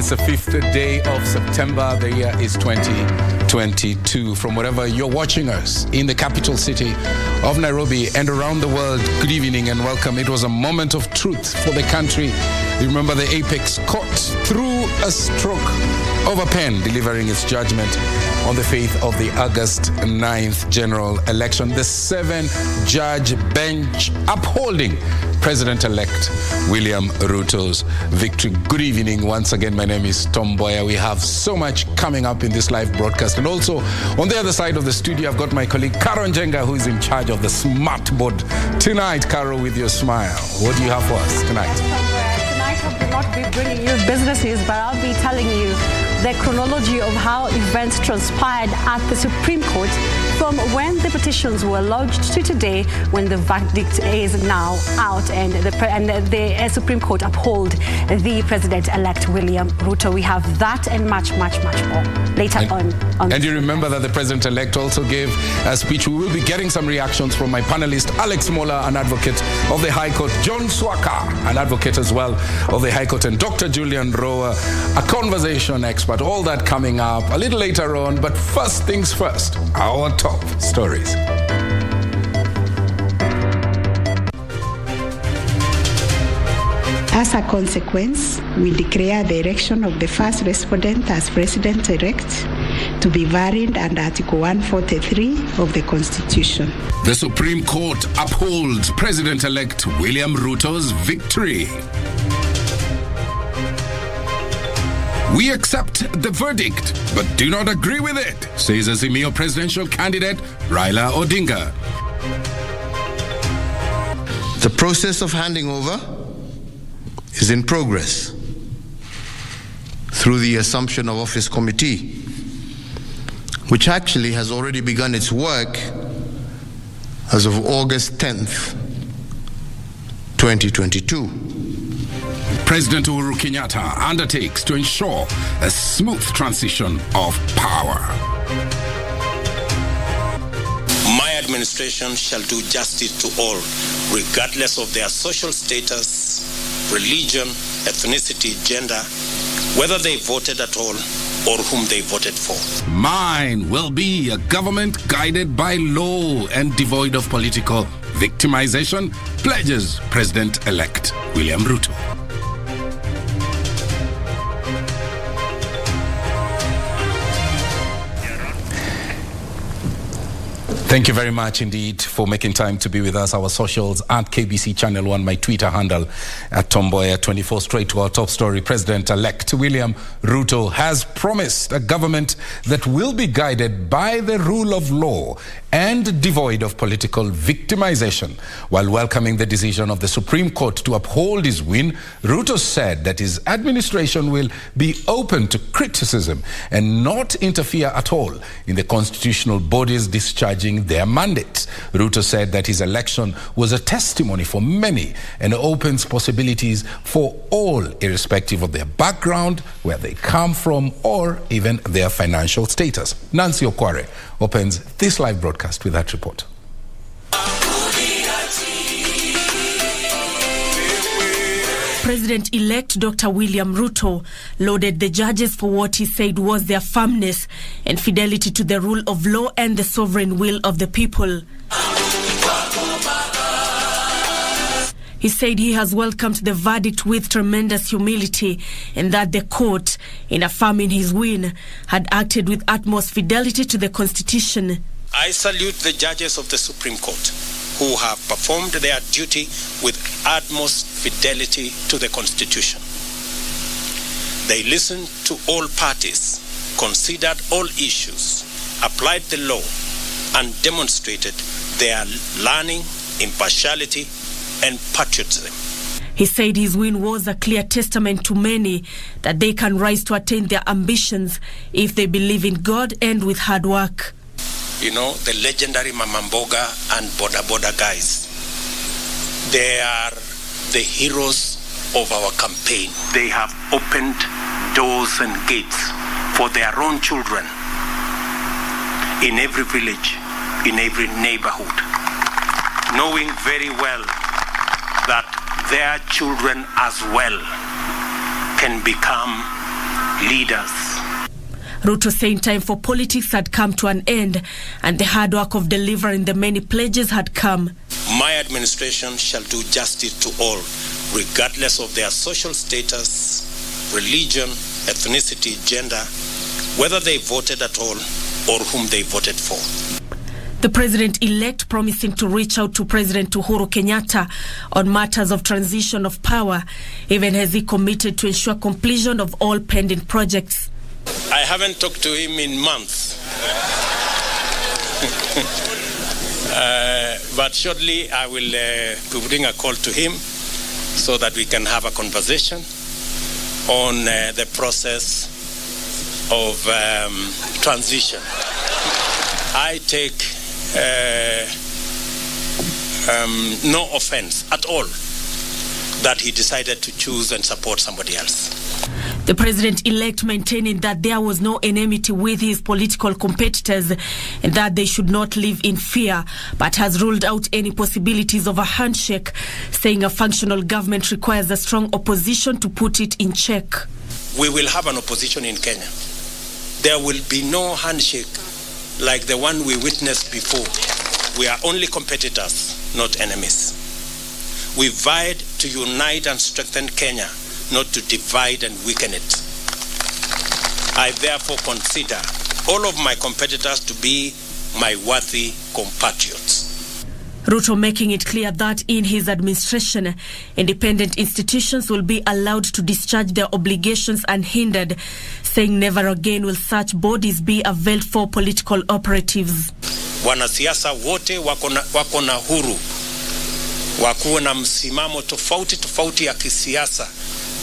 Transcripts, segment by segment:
It's the 5th day of September. The year is 2022. From wherever you're watching us in the capital city of Nairobi and around the world, good evening and welcome. It was a moment of truth for the country. Remember, the apex court threw a stroke of a pen, delivering its judgment on the faith of the August 9th general election. The 7-judge bench upholding President-elect William Ruto's victory. Good evening once again. My name is Mboya. We have so much coming up in this live broadcast. And also on the other side of the studio, I've got my colleague Karo Njenga, who is in charge of the smart board tonight. Karo, with your smile, what do you have for us tonight? Tonight I will not be bringing you business news, but I'll be telling you the chronology of how events transpired at the Supreme Court from when the petitions were lodged to today, when the verdict is now out and the Supreme Court uphold the President-elect William Ruto. We have that and much more later on. And you remember that the President-elect also gave a speech. We will be getting some reactions from my panelist, Alex Mola, an advocate of the High Court, John Swaka, an advocate as well of the High Court, and Dr. Julian Roa, a conversation expert. All that coming up a little later on. But first things first, our top stories. As a consequence, we declare the election of the first respondent as President-elect to be varied under Article 143 of the Constitution. The Supreme Court upholds President-elect William Ruto's victory. We accept the verdict, but do not agree with it, says Azimio presidential candidate Raila Odinga. The process of handing over is in progress through the Assumption of Office Committee, which actually has already begun its work as of August 10th, 2022. President Uhuru Kenyatta undertakes to ensure a smooth transition of power. My administration shall do justice to all, regardless of their social status, religion, ethnicity, gender, whether they voted at all or whom they voted for. Mine will be a government guided by law and devoid of political victimization, pledges President-elect William Ruto. Thank you very much indeed for making time to be with us. Our socials at KBC Channel 1, my Twitter handle at Mboya24. Straight to our top story. President-elect William Ruto has promised a government that will be guided by the rule of law and devoid of political victimization. While welcoming the decision of the Supreme Court to uphold his win, Ruto said that his administration will be open to criticism and not interfere at all in the constitutional bodies discharging their mandates. Ruto said that his election was a testimony for many and opens possibilities for all, irrespective of their background, where they come from, or even their financial status. Nancy Okware opens this live broadcast with that report. President-elect Dr. William Ruto lauded the judges for what he said was their firmness and fidelity to the rule of law and the sovereign will of the people. He said he has welcomed the verdict with tremendous humility and that the court, in affirming his win, had acted with utmost fidelity to the Constitution. I salute the judges of the Supreme Court who have performed their duty with utmost fidelity to the Constitution. They listened to all parties, considered all issues, applied the law, and demonstrated their learning, impartiality, and patriotism. He said his win was a clear testament to many that they can rise to attain their ambitions if they believe in God and with hard work. You know, the legendary Mama Mboya and Boda guys, they are the heroes of our campaign. They have opened doors and gates for their own children in every village, in every neighborhood, knowing very well that their children as well can become leaders. Ruto saying time for politics had come to an end and the hard work of delivering the many pledges had come. My administration shall do justice to all, regardless of their social status, religion, ethnicity, gender, whether they voted at all or whom they voted for. The president-elect promising to reach out to President Uhuru Kenyatta on matters of transition of power, even as he committed to ensure completion of all pending projects. I haven't talked to him in months. But shortly I will bring a call to him so that we can have a conversation on the process of transition. I take no offense at all that he decided to choose and support somebody else. The president-elect maintaining that there was no enmity with his political competitors and that they should not live in fear, but has ruled out any possibilities of a handshake, saying a functional government requires a strong opposition to put it in check. We will have an opposition in Kenya. There will be no handshake like the one we witnessed before. We are only competitors, not enemies. We vied to unite and strengthen Kenya, not to divide and weaken it. I therefore consider all of my competitors to be my worthy compatriots. Ruto making it clear that in his administration, independent institutions will be allowed to discharge their obligations unhindered, saying never again will such bodies be availed for political operatives. Wanasiasa wote wako na huru wakuwe na msimamo tofauti ya kisiasa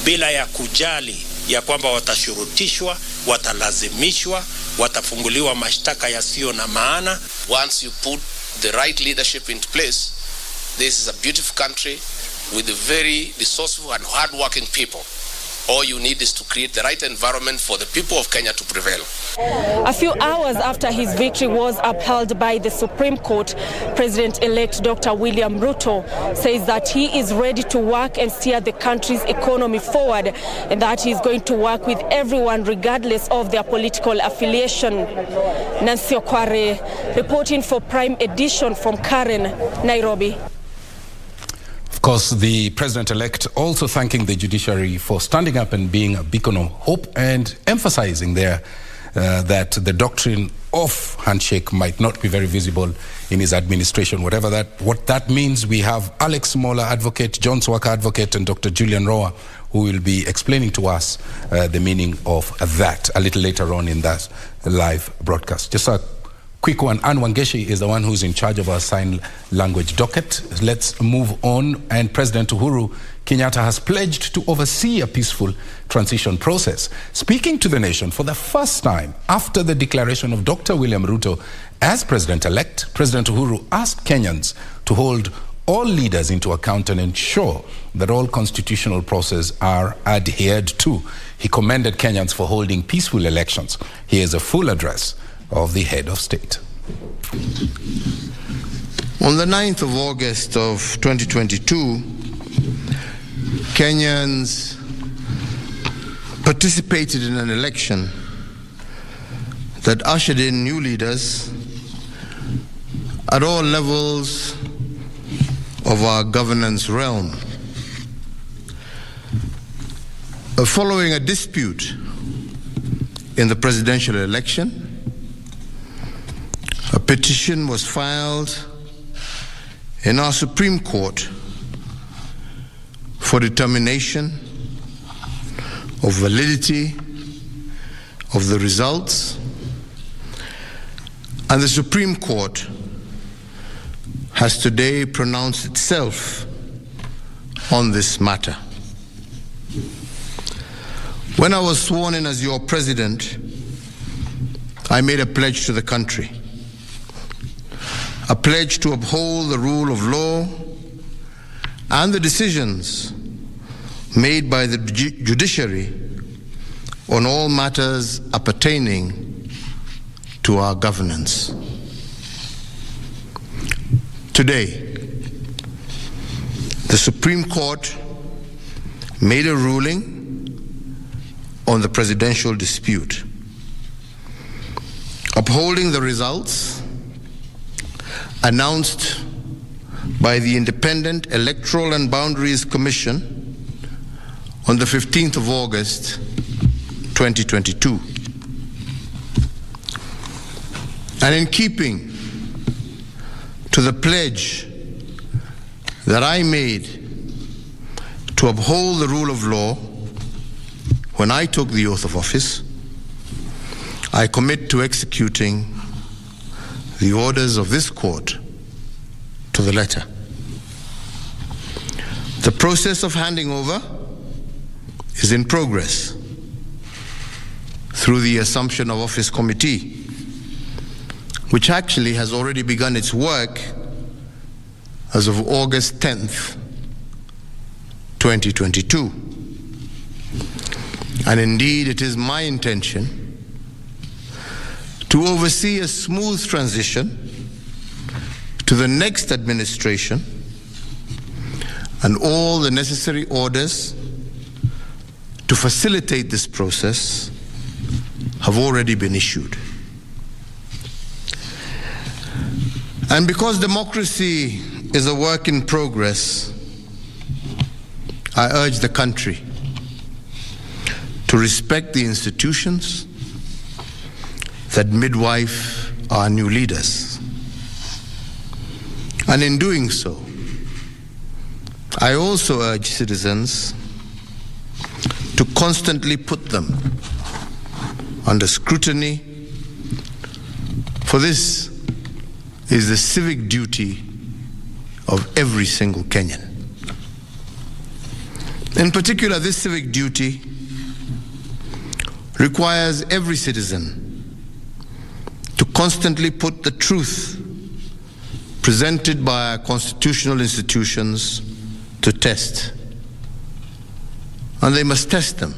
bila ya kujali ya kwamba watashurutishwa, watalazimishwa, watafunguliwa mashtaka yasiyo na maana. Once you put the right leadership into place, this is a beautiful country with very resourceful and hard-working people. All you need is to create the right environment for the people of Kenya to prevail. A few hours after his victory was upheld by the Supreme Court, President-elect Dr. William Ruto says that he is ready to work and steer the country's economy forward, and that he is going to work with everyone regardless of their political affiliation. Nancy Okware, reporting for Prime Edition from Karen, Nairobi. Of course, the president-elect also thanking the judiciary for standing up and being a beacon of hope and emphasizing there that the doctrine of handshake might not be very visible in his administration. What that means, we have Alex Mola, advocate, John Swaka, advocate, and Dr. Julian Roa, who will be explaining to us the meaning of that a little later on in that live broadcast. Just a quick one. Anne Wangeshi is the one who's in charge of our sign language docket. Let's move on. And President Uhuru Kenyatta has pledged to oversee a peaceful transition process. Speaking to the nation for the first time after the declaration of Dr. William Ruto as president-elect, President Uhuru asked Kenyans to hold all leaders into account and ensure that all constitutional processes are adhered to. He commended Kenyans for holding peaceful elections. Here's a full address of the head of state. On the 9th of August of 2022, Kenyans participated in an election that ushered in new leaders at all levels of our governance realm. Following a dispute in the presidential election, a petition was filed in our Supreme Court for determination of validity of the results, and the Supreme Court has today pronounced itself on this matter. When I was sworn in as your president, I made a pledge to the country. A pledge to uphold the rule of law and the decisions made by the judiciary on all matters appertaining to our governance. Today, the Supreme Court made a ruling on the presidential dispute. Upholding the results announced by the Independent Electoral and Boundaries Commission on the 15th of August, 2022. And in keeping to the pledge that I made to uphold the rule of law when I took the oath of office, I commit to executing the orders of this court to the letter. The process of handing over is in progress through the Assumption of Office Committee, which actually has already begun its work as of August 10th, 2022. And indeed, it is my intention to oversee a smooth transition to the next administration, and all the necessary orders to facilitate this process have already been issued. And because democracy is a work in progress, I urge the country to respect the institutions that midwife our new leaders. And in doing so, I also urge citizens to constantly put them under scrutiny, for this is the civic duty of every single Kenyan. In particular, this civic duty requires every citizen to constantly put the truth presented by our constitutional institutions to test. And they must test them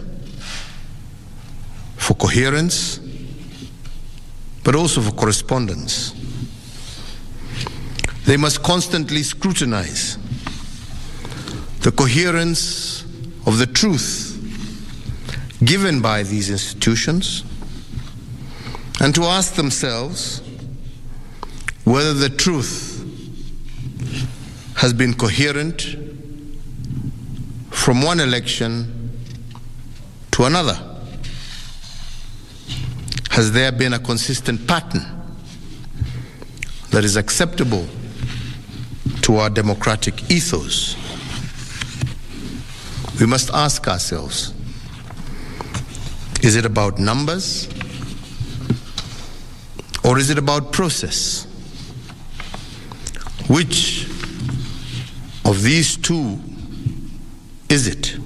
for coherence, but also for correspondence. They must constantly scrutinize the coherence of the truth given by these institutions, and to ask themselves whether the truth has been coherent from one election to another. Has there been a consistent pattern that is acceptable to our democratic ethos? We must ask ourselves, is it about numbers or is it about process? Which of these two is it?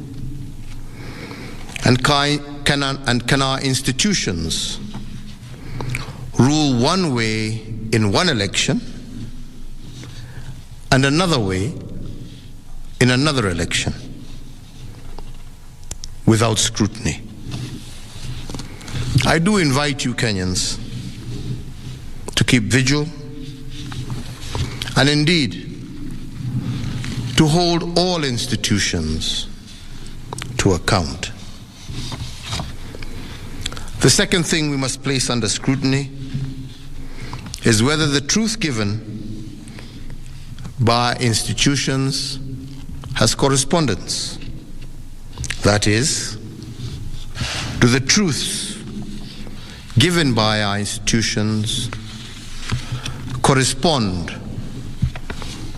And can our institutions rule one way in one election and another way in another election without scrutiny? I do invite you, Kenyans, to keep vigil and indeed to hold all institutions to account. The second thing we must place under scrutiny is whether the truth given by institutions has correspondence. That is, do the truths given by our institutions correspond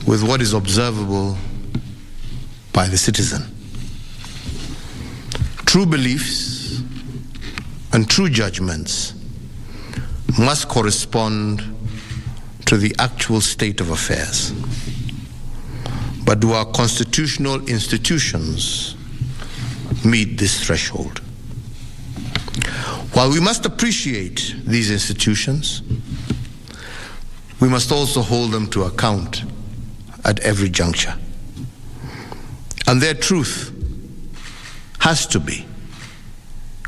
with what is observable by the citizen? True beliefs and true judgments must correspond to the actual state of affairs. But do our constitutional institutions meet this threshold? While we must appreciate these institutions, we must also hold them to account at every juncture. And their truth has to be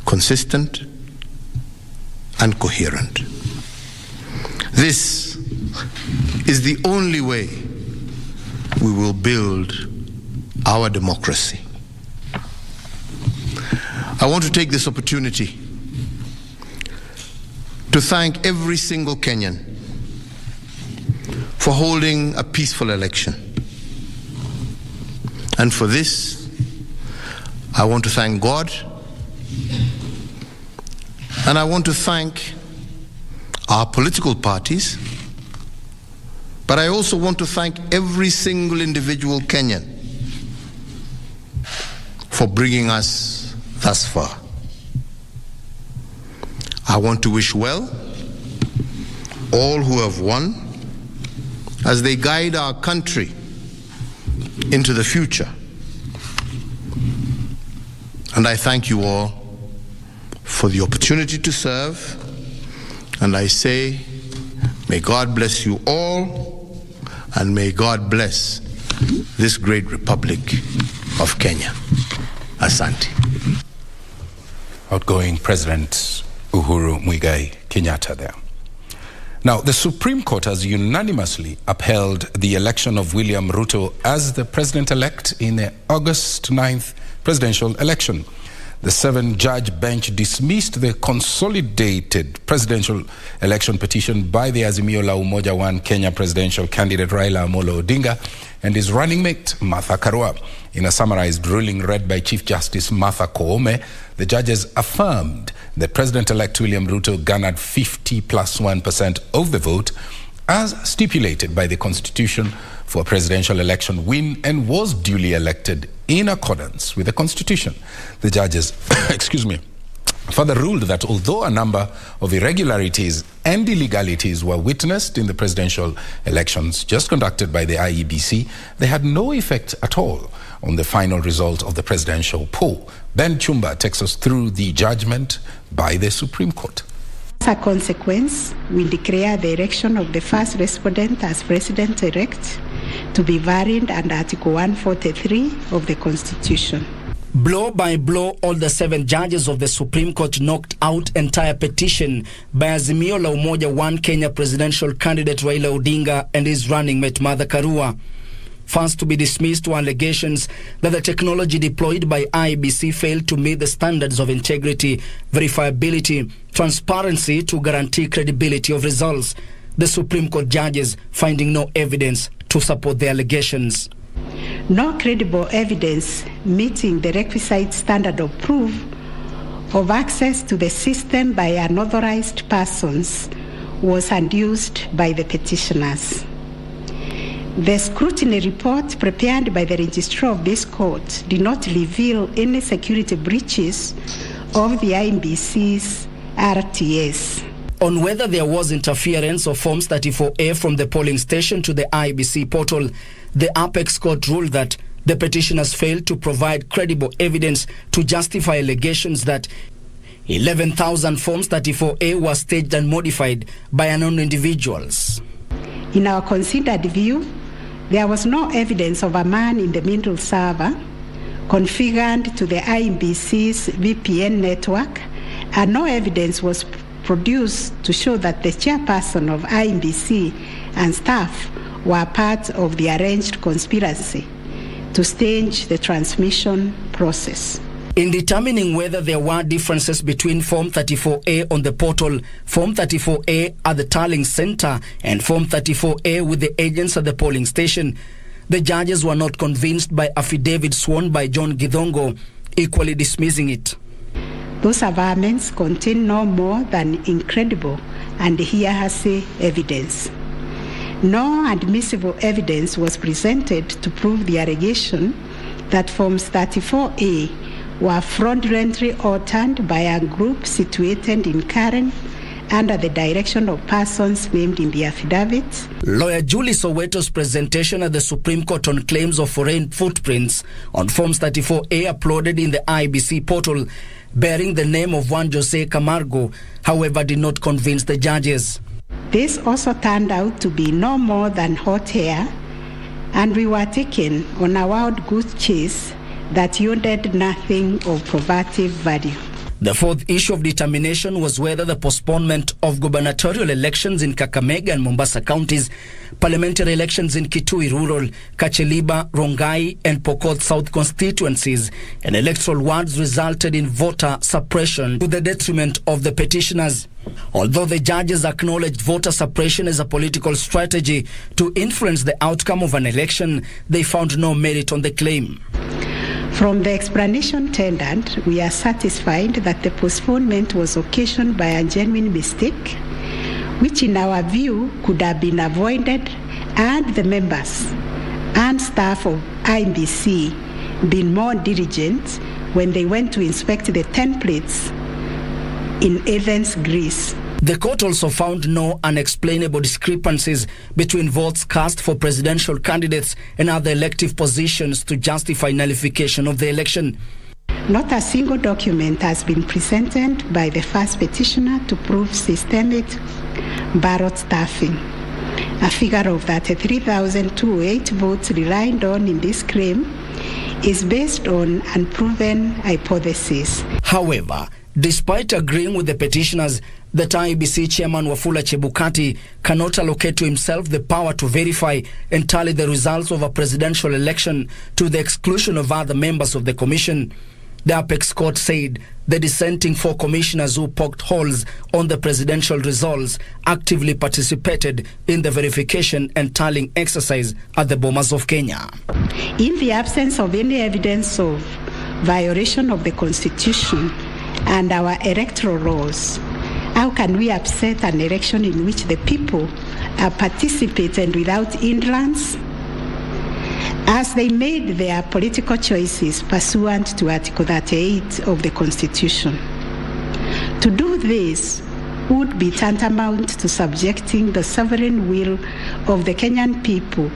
consistent and coherent. This is the only way we will build our democracy. I want to take this opportunity to thank every single Kenyan for holding a peaceful election. And for this, I want to thank God, and I want to thank our political parties, but I also want to thank every single individual Kenyan for bringing us thus far. I want to wish well all who have won as they guide our country into the future. And I thank you all for the opportunity to serve, and I say, may God bless you all, and may God bless this great Republic of Kenya. Asante. Outgoing President Uhuru Muigai Kenyatta there. Now, the Supreme Court has unanimously upheld the election of William Ruto as the president-elect in the August 9th presidential election. The 7-judge bench dismissed the consolidated presidential election petition by the Azimio la Umoja One Kenya presidential candidate Raila Amolo Odinga and his running mate Martha Karua. In a summarized ruling read by Chief Justice Martha Koome, the judges affirmed that President-elect William Ruto garnered 50+1% of the vote as stipulated by the Constitution for a presidential election win and was duly elected in accordance with the Constitution. The judges, further ruled that although a number of irregularities and illegalities were witnessed in the presidential elections just conducted by the IEBC, they had no effect at all on the final result of the presidential poll. Ben Chumba takes us through the judgment by the Supreme Court. As a consequence, we declare the election of the first respondent as president-elect to be varied under Article 143 of the Constitution. Blow by blow, all the 7 judges of the Supreme Court knocked out entire petition by Azimio la Umoja One Kenya presidential candidate Raila Odinga and his running mate Martha Karua. First to be dismissed were allegations that the technology deployed by IEBC failed to meet the standards of integrity, verifiability, transparency to guarantee credibility of results. The Supreme Court judges finding no evidence to support the allegations. No credible evidence meeting the requisite standard of proof of access to the system by unauthorized persons was adduced by the petitioners. The scrutiny report prepared by the registrar of this court did not reveal any security breaches of the IEBC's RTS. On whether there was interference of Forms 34A from the polling station to the IEBC portal, the Apex Court ruled that the petitioners failed to provide credible evidence to justify allegations that 11,000 Forms 34A were staged and modified by unknown individuals. In our considered view, there was no evidence of a man in the middle server configured to the IEBC's VPN network, and no evidence was produced to show that the chairperson of IEBC and staff were part of the arranged conspiracy to stage the transmission process. In determining whether there were differences between Form 34A on the portal, Form 34A at the tallying center, and Form 34A with the agents at the polling station, the judges were not convinced by affidavit sworn by John Githongo, equally dismissing it. Those averments contain no more than incredible and hearsay evidence. No admissible evidence was presented to prove the allegation that Forms 34A were fraudulently altered by a group situated in Karen under the direction of persons named in the affidavit. Lawyer Julie Soweto's presentation at the Supreme Court on claims of foreign footprints on Forms 34A uploaded in the IEBC portal bearing the name of one Jose Camargo, however, did not convince the judges. This also turned out to be no more than hot air, and we were taken on a wild goose chase that yielded nothing of probative value. The fourth issue of determination was whether the postponement of gubernatorial elections in Kakamega and Mombasa counties, parliamentary elections in Kitui Rural, Kacheliba, Rongai and Pokot South constituencies and electoral wards resulted in voter suppression to the detriment of the petitioners. Although the judges acknowledged voter suppression as a political strategy to influence the outcome of an election, they found no merit on the claim. From the explanation tendered, we are satisfied that the postponement was occasioned by a genuine mistake, which in our view could have been avoided had the members and staff of IEBC been more diligent when they went to inspect the templates in Athens, Greece. The court also found no unexplainable discrepancies between votes cast for presidential candidates and other elective positions to justify nullification of the election. Not a single document has been presented by the first petitioner to prove systemic ballot stuffing. A figure of 33,208 votes relied on in this claim is based on unproven hypotheses. However, despite agreeing with the petitioners that IEBC Chairman Wafula Chebukati cannot allocate to himself the power to verify and tally the results of a presidential election to the exclusion of other members of the commission, the Apex Court said the dissenting four commissioners who poked holes on the presidential results actively participated in the verification and tallying exercise at the Bomas of Kenya. In the absence of any evidence of violation of the Constitution and our electoral laws, how can we upset an election in which the people are participating without hindrance as they made their political choices pursuant to Article 38 of the Constitution? To do this would be tantamount to subjecting the sovereign will of the Kenyan people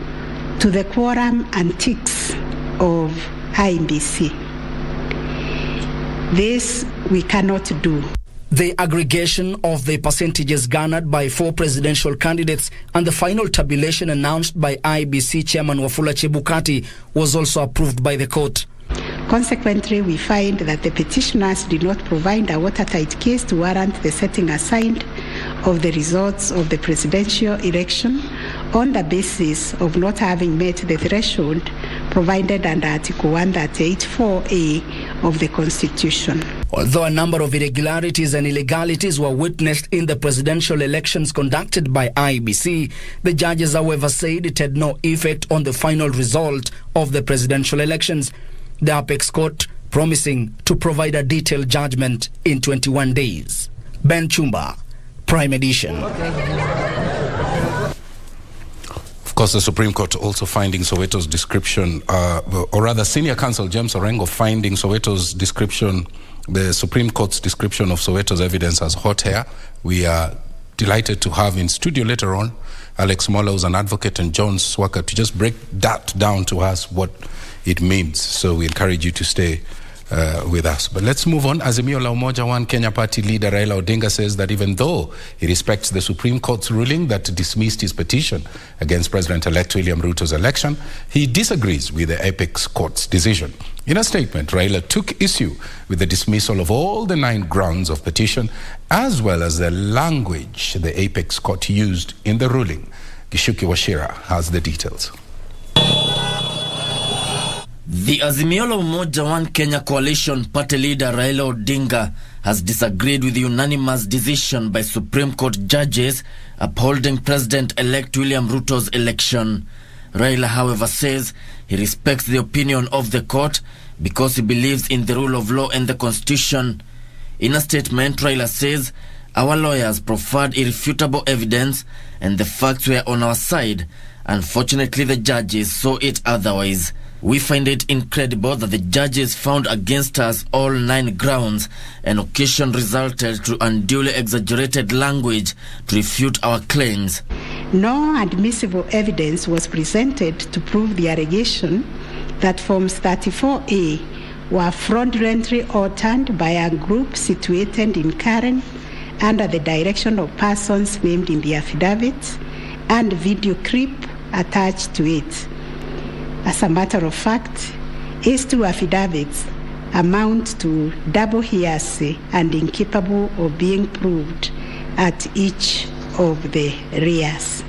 to the quorum antics of IEBC. This we cannot do. The aggregation of the percentages garnered by four presidential candidates and the final tabulation announced by IEBC Chairman Wafula Chebukati was also approved by the court. Consequently, we find that the petitioners did not provide a watertight case to warrant the setting aside of the results of the presidential election on the basis of not having met the threshold provided under Article 138(4)(a) of the Constitution. Although a number of irregularities and illegalities were witnessed in the presidential elections conducted by IEBC, the judges, however, said it had no effect on the final result of the presidential elections. The Apex Court promising to provide a detailed judgment in 21 days. Ben Chumba, Prime Edition. Of course, the Supreme Court also finding Soweto's description, or rather Senior Counsel James Orengo finding Soweto's description, the Supreme Court's description of Soweto's evidence as hot hair. We are delighted to have in studio later on Alex Mola, who's an advocate, and John Swaka to just break that down to us what it means. So we encourage you to stay with us. But let's move on. Azimio la Umoja One Kenya Party leader Raila Odinga says that even though he respects the Supreme Court's ruling that dismissed his petition against President-elect William Ruto's election, he disagrees with the Apex Court's decision. In a statement, Raila took issue with the dismissal of all the 9 grounds of petition, as well as the language the Apex Court used in the ruling. Gishuki Washira has the details. The Azimio la Umoja One Kenya Coalition Party leader Raila Odinga has disagreed with the unanimous decision by Supreme Court judges upholding President-elect William Ruto's election. Raila, however, says he respects the opinion of the court because he believes in the rule of law and the Constitution. In a statement, Raila says, "Our lawyers proffered irrefutable evidence and the facts were on our side. Unfortunately, the judges saw it otherwise. We find it incredible that the judges found against us all 9 grounds. An occasion resulted to unduly exaggerated language to refute our claims." No admissible evidence was presented to prove the allegation that Forms 34A were fraudulently altered by a group situated in Karen under the direction of persons named in the affidavit and video clip attached to it. As a matter of fact, these 2 affidavits amount to double hearsay and incapable of being proved at each of the rears.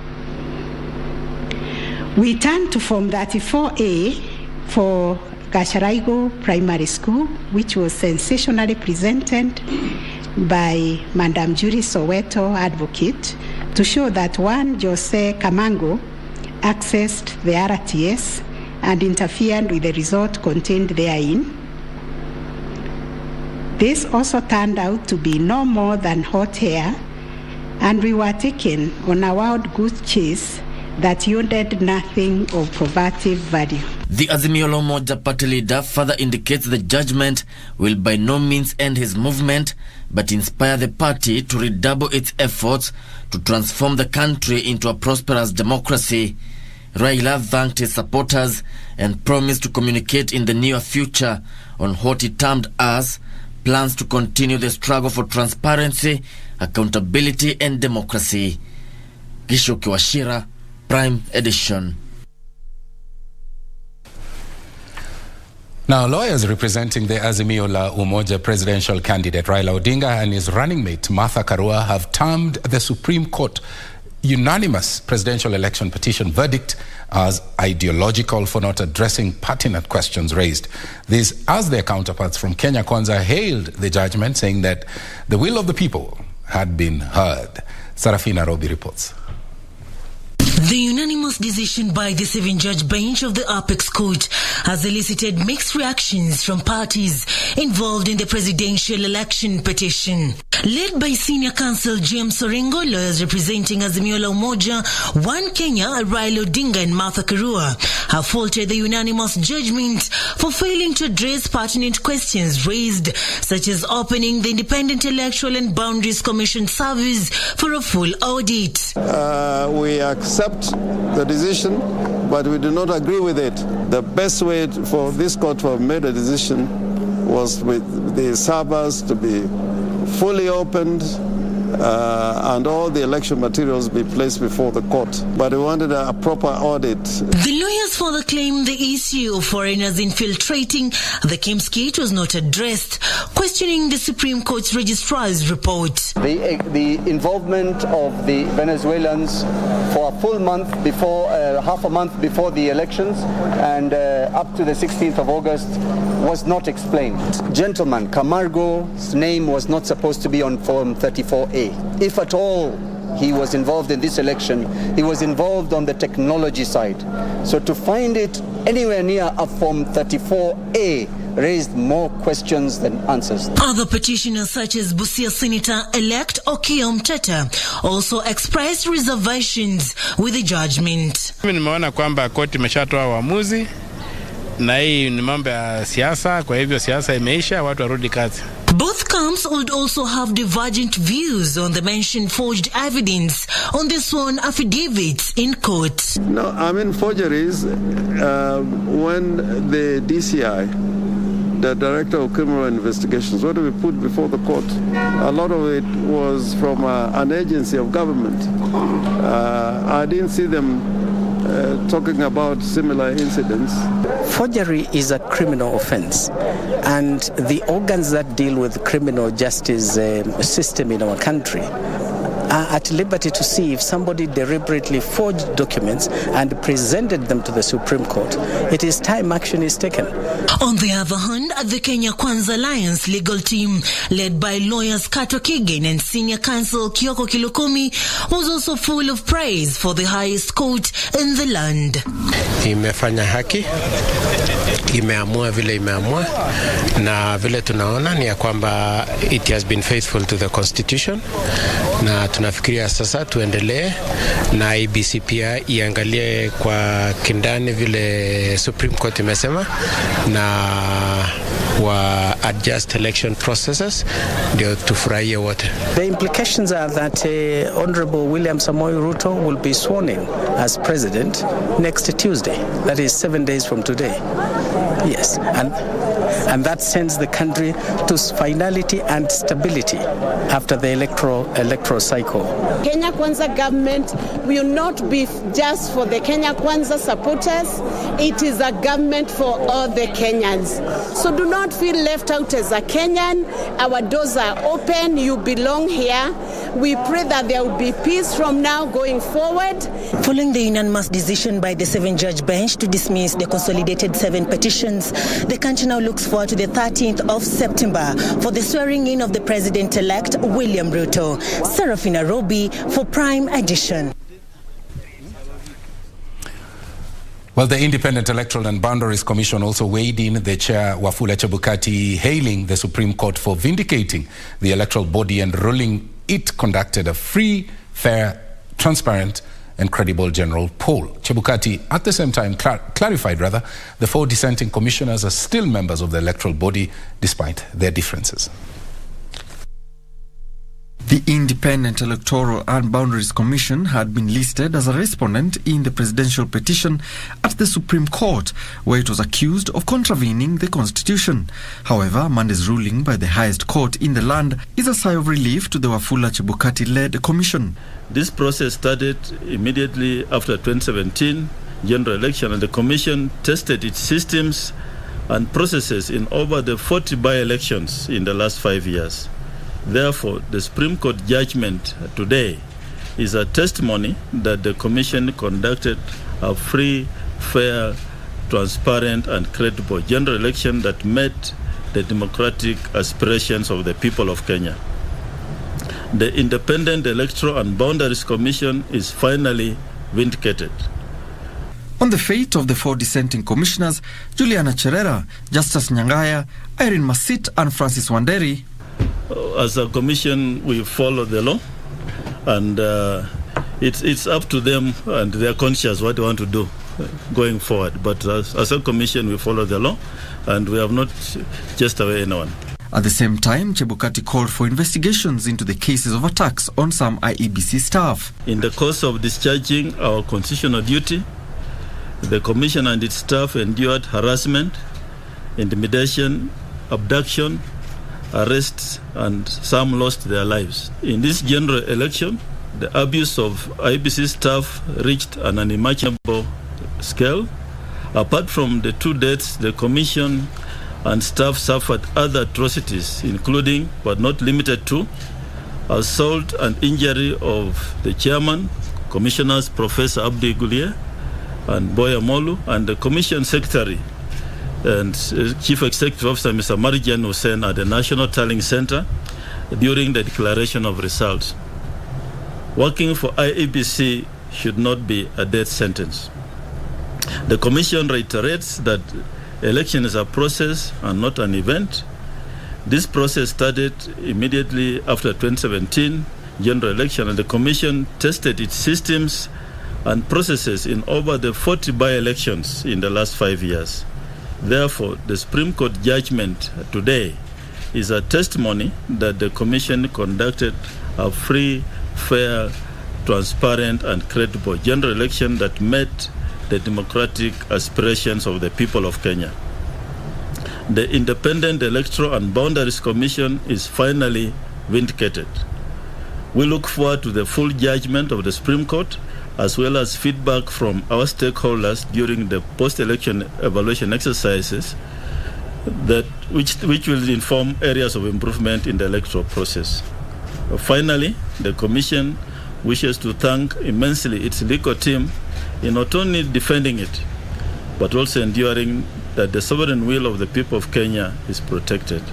We turn to Form 34A for Gasharaigo Primary School, which was sensationally presented by Madam Judy Soweto, advocate, to show that one Jose Kamango accessed the RTS and interfered with the result contained therein. This also turned out to be no more than hot air, and we were taken on a wild goose chase that yielded nothing of probative value. The Azimio la Umoja party leader further indicates the judgment will by no means end his movement, but inspire the party to redouble its efforts to transform the country into a prosperous democracy. Raila thanked his supporters and promised to communicate in the near future on what he termed as plans to continue the struggle for transparency, accountability and democracy. Gisho Kiwashira, Prime Edition. Now, lawyers representing the Azimio la Umoja presidential candidate Raila Odinga and his running mate Martha Karua have termed the Supreme Court unanimous presidential election petition verdict as ideological for not addressing pertinent questions raised. This, as their counterparts from Kenya Kwanza hailed the judgment, saying that the will of the people had been heard. Sarafina Robi reports. The unanimous decision by the 7-judge bench of the Apex Court has elicited mixed reactions from parties involved in the presidential election petition. Led by Senior Counsel James Orengo, lawyers representing Azimio la Umoja, One Kenya, Raila Odinga and Martha Karua have faulted the unanimous judgment for failing to address pertinent questions raised, such as opening the Independent Electoral and Boundaries Commission service for a full audit. We accept the decision, but we do not agree with it. The best way for this court to have made a decision was with the servers to be fully opened and all the election materials be placed before the court. But we wanted a proper audit. The lawyers further claim the issue of foreigners infiltrating the KIMS Gate was not addressed, questioning the Supreme Court's registrar's report. The involvement of the Venezuelans for a full month before, half a month before the elections and up to the 16th of August was not explained. Gentleman Camargo's name was not supposed to be on Form 34A. If at all he was involved in this election, he was involved on the technology side. So to find it anywhere near a Form 34A raised more questions than answers. Other petitioners such as Busia Senator-elect Okiya Omtata also expressed reservations with the judgment. Mimi nimeona kwamba koti imeshatoa uamuzi na hii ni mambo ya siasa, kwa hivyo siasa imeisha, watu warudi kazi. Both camps would also have divergent views on the mentioned forged evidence on the sworn affidavits in court. No, I mean forgeries, when the DCI, the Director of Criminal Investigations, what we put before the court, a lot of it was from an agency of government. I didn't see them talking about similar incidents. Forgery is a criminal offense, and the organs that deal with criminal justice system in our country are at liberty to see if somebody deliberately forged documents and presented them to the Supreme Court. It is time action is taken. On the other hand, the Kenya Kwanza Alliance legal team, led by lawyers Kato Kigen and senior counsel Kioko Kilokumi, was also full of praise for the highest court in the land. Imefanya haki, imeamua vile imeamua, na vile tunaona ni ya kwamba it has been faithful to the constitution, na tunafikiria sasa tuendelee na IEBC pia iangalie kwa kindani vile Supreme Court imesema na wa adjust election processes ndio tufurahie wote. The implications are that Honorable William Samoei Ruto will be sworn in as president next Tuesday. That is 7 days from today. Yes, and and that sends the country to finality and stability after the electoral cycle. Kenya Kwanza government will not be just for the Kenya Kwanza supporters. It is a government for all the Kenyans. So do not feel left out as a Kenyan. Our doors are open. You belong here. We pray that there will be peace from now going forward. Following the unanimous decision by the 7-judge bench to dismiss the consolidated 7 petitions, the country now looks forward to the 13th of September for the swearing-in of the President-elect William Ruto. Serafina Robi for Prime Edition. Well, the Independent Electoral and Boundaries Commission also weighed in, the chair Wafula Chebukati hailing the Supreme Court for vindicating the electoral body and ruling it conducted a free, fair, transparent and credible general poll. Chebukati at the same time clarified the 4 dissenting commissioners are still members of the electoral body despite their differences. The Independent Electoral and Boundaries Commission had been listed as a respondent in the presidential petition at the Supreme Court, where it was accused of contravening the Constitution. However, Monday's ruling by the highest court in the land is a sigh of relief to the Wafula Chebukati-led commission. This process started immediately after 2017 general election, and the commission tested its systems and processes in over the 40 by-elections in the last 5 years. Therefore, the Supreme Court judgment today is a testimony that the Commission conducted a free, fair, transparent and credible general election that met the democratic aspirations of the people of Kenya. The Independent Electoral and Boundaries Commission is finally vindicated. On the fate of the 4 dissenting commissioners, Juliana Cherera, Justice Nyangaya, Irene Masit and Francis Wanderi, as a commission, we follow the law, and it's up to them and their conscience what they want to do going forward. But as a commission, we follow the law, and we have not chased away anyone. At the same time, Chebukati called for investigations into the cases of attacks on some IEBC staff. In the course of discharging our constitutional duty, the commission and its staff endured harassment, intimidation, abduction, arrests, and some lost their lives. In this general election, the abuse of IEBC staff reached an unimaginable scale. Apart from the 2 deaths, the commission and staff suffered other atrocities, including, but not limited to, assault and injury of the chairman, Commissioners Professor Abdi Gulier and Mboya Molu, and the commission secretary and Chief Executive Officer Mr. Marijan Hussein at the National Tallying Center during the declaration of results. Working for IEBC should not be a death sentence. The Commission reiterates that election is a process and not an event. This process started immediately after 2017 general election, and the Commission tested its systems and processes in over the 40 by-elections in the last 5 years. Therefore, the Supreme Court judgment today is a testimony that the Commission conducted a free, fair, transparent and credible general election that met the democratic aspirations of the people of Kenya. The Independent Electoral and Boundaries Commission is finally vindicated. We look forward to the full judgment of the Supreme Court, as well as feedback from our stakeholders during the post-election evaluation exercises which will inform areas of improvement in the electoral process. Finally, the Commission wishes to thank immensely its legal team in not only defending it, but also ensuring that the sovereign will of the people of Kenya is protected.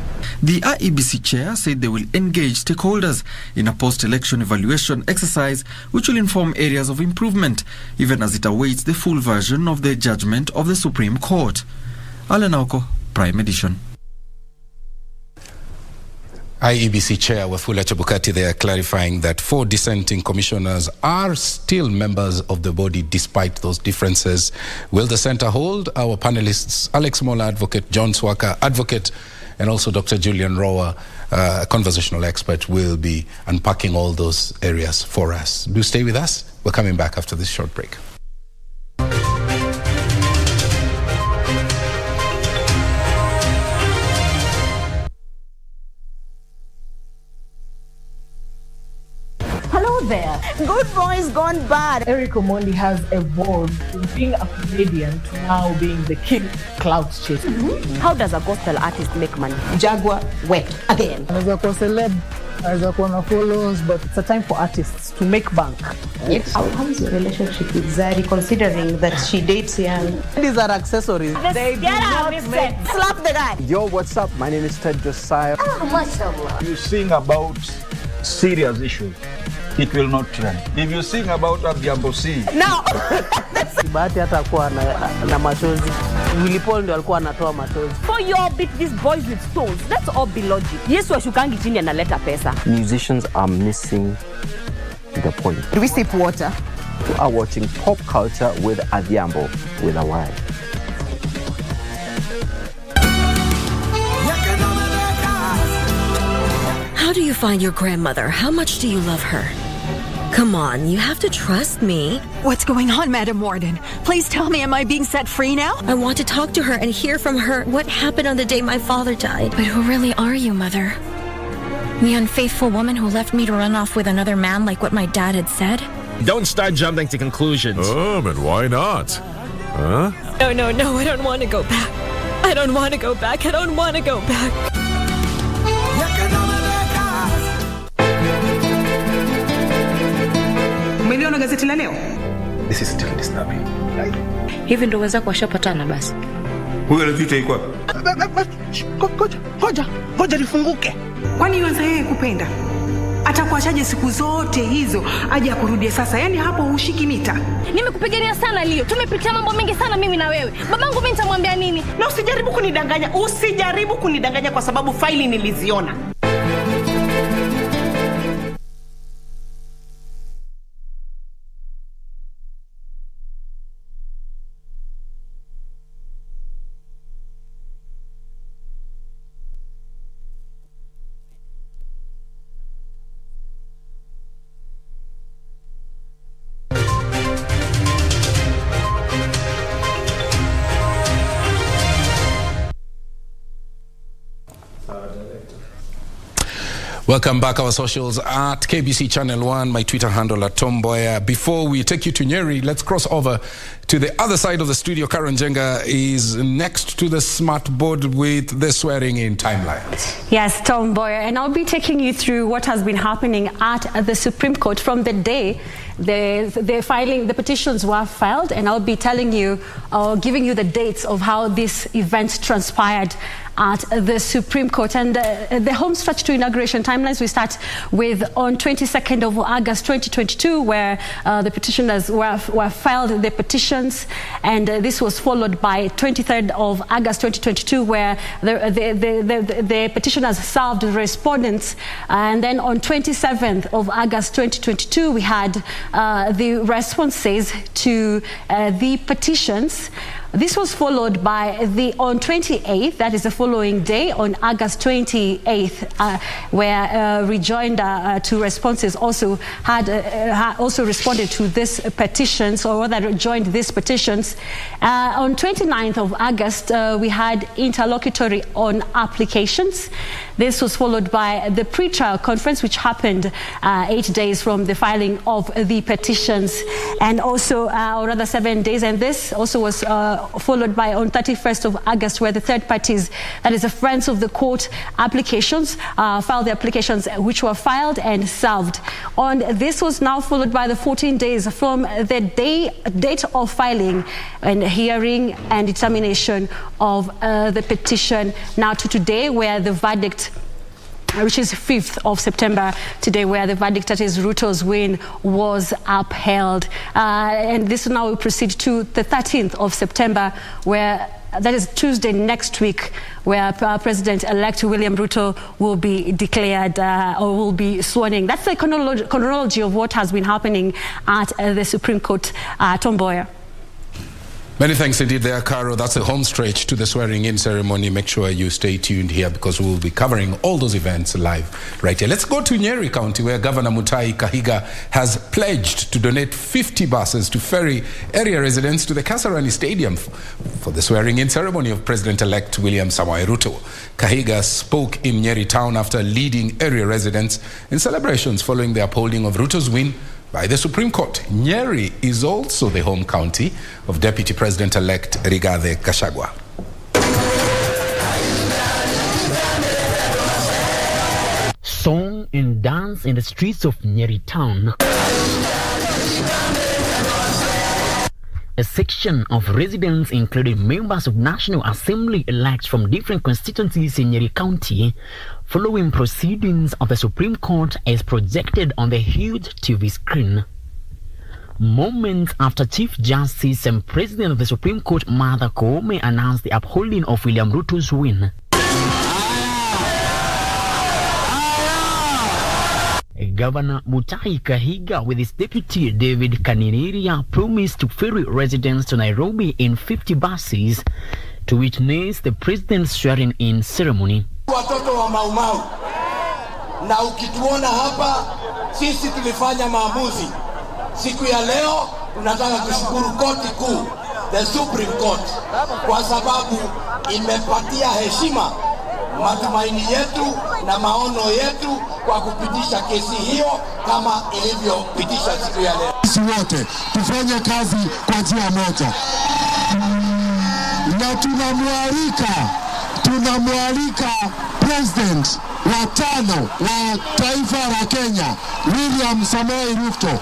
The IEBC chair said they will engage stakeholders in a post-election evaluation exercise which will inform areas of improvement, even as it awaits the full version of the judgment of the Supreme Court. Alan Auko, Prime Edition. IEBC Chair Wafula Chebukati there clarifying that 4 dissenting commissioners are still members of the body despite those differences. Will the centre hold? Our panelists, Alex Mola, advocate, John Swaka, advocate, and also Dr. Julian Rowa, conversational expert, will be unpacking all those areas for us. Do stay with us. We're coming back after this short break. Good boys gone bad. Eric Omondi has evolved from being a comedian to now being the king clout chaser. How does a gospel artist make money? Jaguar wept again. Anaweza kuwa celeb, anaweza kuwa na followers, but it's a time for artists to make bank. Yes. How is your relationship with Zari, considering that she dates young? These are accessories. They do not make... Slap the guy. Yo, what's up? My name is Ted Josiah. Oh, mashallah. You sing about serious issues, it will not trend. If you sing about Adhiambo C. No. Bahati hata kuwa na machozi. Willy Paul ndio alikuwa anatoa machozi. For your beat these boys with stones. Let's all be logic. Yesu ashukangi chini analeta pesa. Musicians are missing the point. Do we sip water? You are watching pop culture with Adhiambo with a Y. How do you find your grandmother? How much do you love her? Come on, you have to trust me. What's going on, Madam Warden? Please tell me, am I being set free now? I want to talk to her and hear from her what happened on the day my father died. But who really are you, Mother? The unfaithful woman who left me to run off with another man like what my dad had said? Don't start jumping to conclusions. But why not? Huh? No, I don't want to go back. I don't want to go back. I don't want to go back. Umeliona gazeti la leo? This is still disturbing. Hivi ndo weza kuwashapatana basi. Huyo alipita iko wapi? Ngoja lifunguke. Kwani yuanza yeye kupenda? Atakuachaje siku zote hizo aje akurudie sasa? Yaani hapo hushiki mita. Nimekupigania sana Leo. Tumepitia mambo mengi sana mimi na wewe. Babangu mimi nitamwambia nini? Na usijaribu kunidanganya. Usijaribu kunidanganya kwa sababu faili niliziona. Welcome back, our socials at KBC Channel 1, my Twitter handle at Mboya. Before we take you to Nyeri, let's cross over to the other side of the studio. Karen Jenga is next to the smart board with the swearing in timelines. Yes, Mboya, and I'll be taking you through what has been happening at the Supreme Court from the day the petitions were filed, and I'll be telling you, giving you the dates of how this event transpired at the Supreme Court. And the home stretch to inauguration timelines, we start with on 22nd of August 2022, where the petitioners were filed the petitions, and this was followed by 23rd of August 2022, where the petitioners served respondents, and then on 27th of August 2022, we had the responses to the petitions. This was followed by on 28th, that is the following day, on August 28th, where rejoinder to responses also had also responded to this petitions, or rather joined these petitions. On 29th of August, we had interlocutory on applications. This was followed by the pre-trial conference, which happened 8 days from the filing of the petitions, and also, or rather 7 days. And this also was followed by on 31st of August, where the third parties, that is the friends of the court applications, filed the applications which were filed and served. On this was now followed by the 14 days from the date of filing and hearing and determination of the petition, now to today, where the verdict, which is 5th of September today, where the verdict, that is Ruto's win, was upheld. And this now will proceed to the 13th of September, where that is Tuesday next week, where President-elect William Ruto will be declared or will be sworn in. That's the chronology of what has been happening at the Supreme Court, Mboya. Many thanks indeed there, Caro. That's a home stretch to the swearing-in ceremony. Make sure you stay tuned here, because we will be covering all those events live right here. Let's go to Nyeri County, where Governor Mutahi Kahiga has pledged to donate 50 buses to ferry area residents to the Kasarani Stadium for the swearing-in ceremony of President-elect William Samoei Ruto. Kahiga spoke in Nyeri town after leading area residents in celebrations following the upholding of Ruto's win by the Supreme Court. Nyeri is also the home county of Deputy President-elect Rigathi Gachagua. Song and dance in the streets of Nyeri town. A section of residents, including members of National Assembly elects from different constituencies in Nyeri County, following proceedings of the Supreme Court as projected on the huge TV screen. Moments after Chief Justice and President of the Supreme Court, Martha Koome, announced the upholding of William Ruto's win. Governor Mutahi Kahiga with his deputy David Kaniniria promised to ferry residents to Nairobi in 50 buses to witness the president's swearing-in ceremony. Watoto wa Maumau, na ukituona hapa, sisi tulifanya maamuzi. Siku ya leo tunataka kushukuru koti kuu, the Supreme Court, kwa sababu imepatia heshima matumaini yetu na maono yetu kwa kupitisha kesi hiyo kama ilivyopitisha siku ya leo. Sisi wote tufanye kazi kwa njia moja, na tunamwalika President wa tano wa taifa la Kenya, William Samoei Ruto,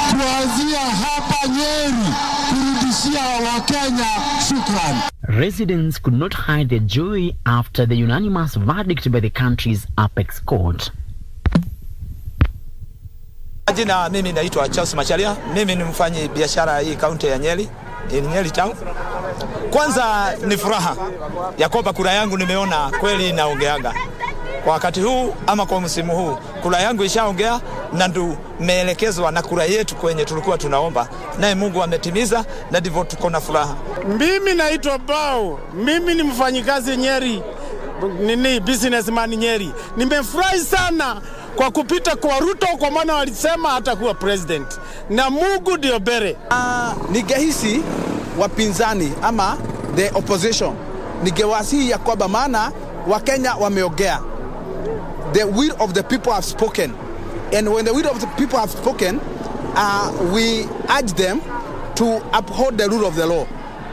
kuanzia hapa Nyeri kurudishia Wakenya shukrani. Residents could not hide their joy after the unanimous verdict by the country's apex court. Jina mimi naitwa Charles Macharia. Mimi ni mfanyi biashara hii kaunti ya Nyeri, Nyeri town. Kwanza ni furaha ya kwamba kura yangu nimeona kweli inaongeaga. Kwa wakati huu ama kwa msimu huu, kura yangu ishaongea na ndio meelekezwa na kura yetu kwenye tulikuwa tunaomba. Naye Mungu ametimiza na ndivyo tuko na furaha. Mimi naitwa Bao. Mimi ni mfanyikazi Nyeri. Businessman Nyeri. Nimefurahi sana kwa kupita kwa Ruto, kwa maana walisema hatakuwa president. Na Mungu ndio bere. Ningehisi wapinzani ama the opposition, ningewasihi ya kwamba maana Wakenya wameongea. The will of the people have spoken. And when the will of the people have spoken, we urge them to uphold the rule of the law.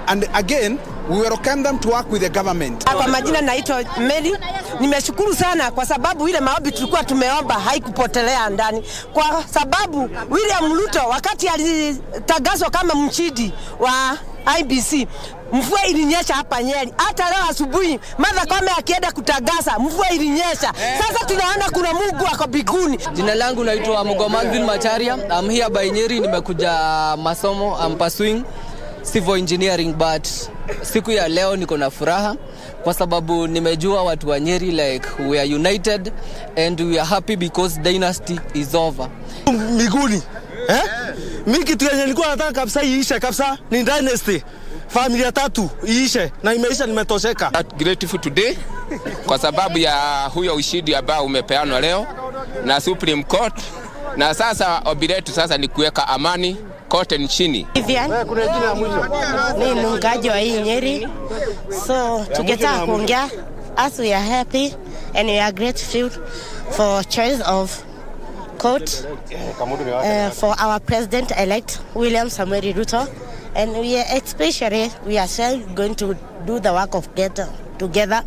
And again, we welcome them to work with the government. Kwa majina naitwa Meli. Nimeshukuru sana kwa sababu ile maombi tulikuwa tumeomba haikupotelea ndani. Kwa sababu William Ruto wakati alitangazwa kama mshindi wa IEBC, mvua ilinyesha hapa Nyeri. Hata leo asubuhi Martha Koome akienda kutangaza, mvua ilinyesha. Sasa tunaona kuna Mungu ako mbinguni. Jina langu naitwa Mboya Macharia. I'm here by Nyeri, nimekuja masomo. I'm pursuing civil engineering, but siku ya leo niko na furaha kwa sababu nimejua watu wa Nyeri like we are united and we are happy because dynasty is over. Miguni. Mimi kitu yenye nilikuwa nataka kabisa iishe kabisa ni dynasty. Familia tatu iishe na imeisha, nimetosheka. Grateful today kwa sababu ya huyo ushindi ambao umepeanwa leo na Supreme Court, na sasa obiletu sasa ni kuweka amani kote nchini. Mimi ni mkaji wa hii Nyeri. So tukitaka kuongea, as we are happy and we are grateful for choice of court for our president-elect William Samoei Ruto, and we are especially going to do the work of together.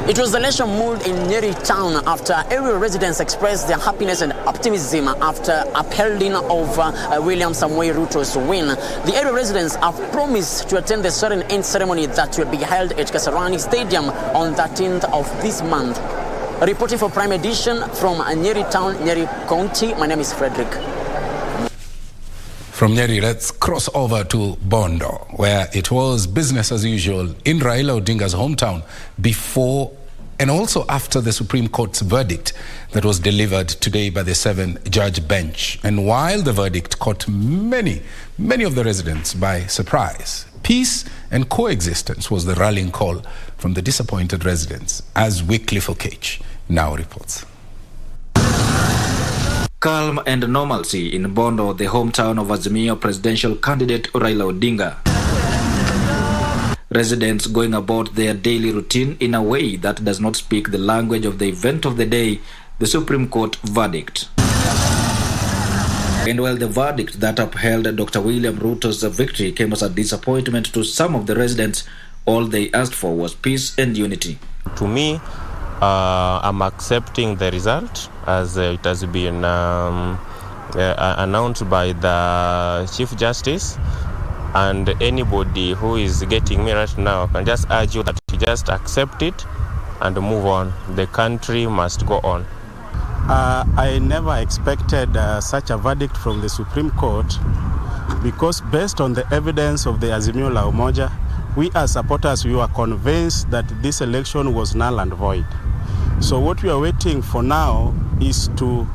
It was the nation mood in Nyeri town after area residents expressed their happiness and optimism after upholding of William Samoei Ruto's win. The area residents have promised to attend the swearing-in ceremony that will be held at Kasarani Stadium on 13th of this month. Reporting for Prime Edition from Nyeri town, Nyeri County, my name is Frederick. From Nyeri, let's cross over to Bondo, where it was business as usual in Raila Odinga's hometown before and also after the Supreme Court's verdict that was delivered today by the 7-judge bench. And while the verdict caught many of the residents by surprise, peace and coexistence was the rallying call from the disappointed residents, as Wycliffe Okech now reports. Calm and normalcy in Bondo, the hometown of Azimio presidential candidate Raila Odinga. Residents going about their daily routine in a way that does not speak the language of the event of the day, the Supreme Court verdict. And while the verdict that upheld Dr. William Ruto's victory came as a disappointment to some of the residents, all they asked for was peace and unity. To me, I'm accepting the result as it has been announced by the Chief Justice, and anybody who is getting me right now can just urge you that you just accept it and move on. The country must go on. I never expected such a verdict from the Supreme Court, because based on the evidence of the Azimio la Umoja, we as supporters, we were convinced that this election was null and void. So what we are waiting for now is to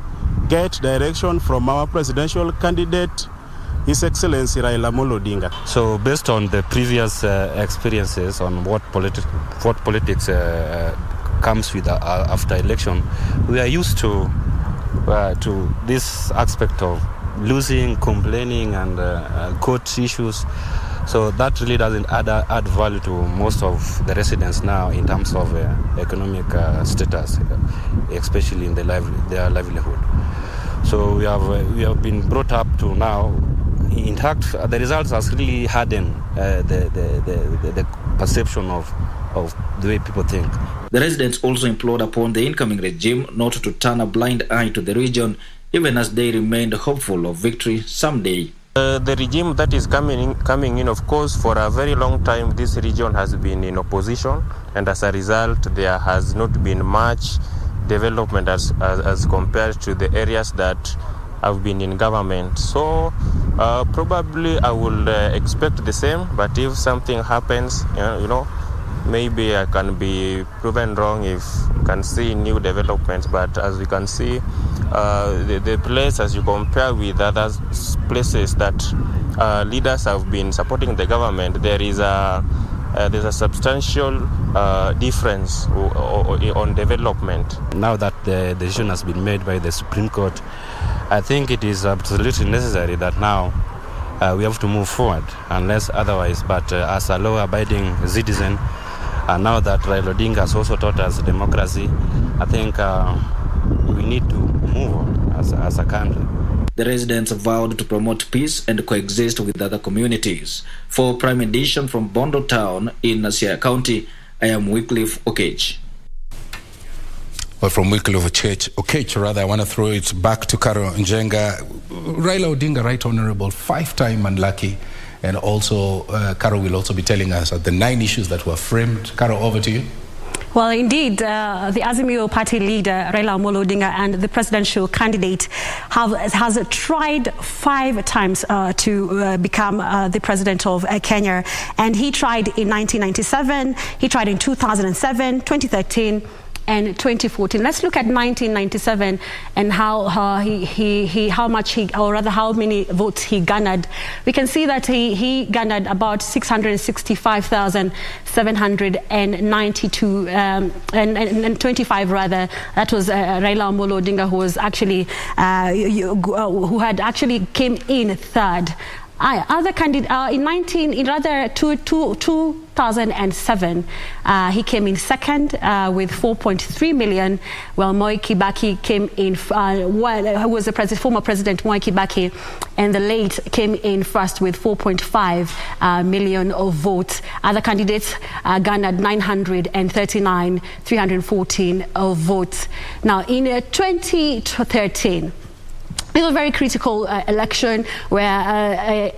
get direction from our presidential candidate, His Excellency Raila Amolo Odinga. So based on the previous experiences on what politics comes with after election, we are used to this aspect of losing, complaining, and court issues. So that really doesn't add value to most of the residents now in terms of economic status, especially in their livelihood. So we have been brought up to now. In fact, the results has really hardened the perception of the way people think. The residents also implored upon the incoming regime not to turn a blind eye to the region, even as they remained hopeful of victory someday. The regime that is coming in, of course, for a very long time, this region has been in opposition, and as a result, there has not been much development as compared to the areas that have been in government. So probably I will expect the same, but if something happens, maybe I can be proven wrong if you can see new developments. But as you can see, the place, as you compare with other places that leaders have been supporting the government, there's a substantial difference on development. Now that the decision has been made by the Supreme Court, I think it is absolutely necessary that now we have to move forward, unless otherwise. But as a law-abiding citizen, now that Raila Odinga has also taught us democracy, I think we need to move on as a country. The residents vowed to promote peace and coexist with other communities. For Prime Edition from Bondo Town in Siaya County, I am Wycliffe Okech. Well, from Wycliffe Okech, I want to throw it back to Karo Njenga. Raila Odinga, Right Honorable, 5-time unlucky. And also, Karo will also be telling us the 9 issues that were framed. Karo, over to you. Well, indeed, the Azimio party leader, Raila Amolo Odinga, and the presidential candidate has tried 5 times to become the president of Kenya. And he tried in 1997, he tried in 2007, 2013, and 2014. Let's look at 1997 and how many votes he garnered. We can see that he garnered about 665,792 and 25 rather. That was Raila Amolo Odinga, who was actually who had actually came in third. Other candidate in 2007, he came in second with 4.3 million, while Moi Kibaki came in, who was the former president Moi Kibaki, and the late came in first with 4.5 million of votes. Other candidates garnered 939,314 of votes. Now, in 2013, it was a very critical election where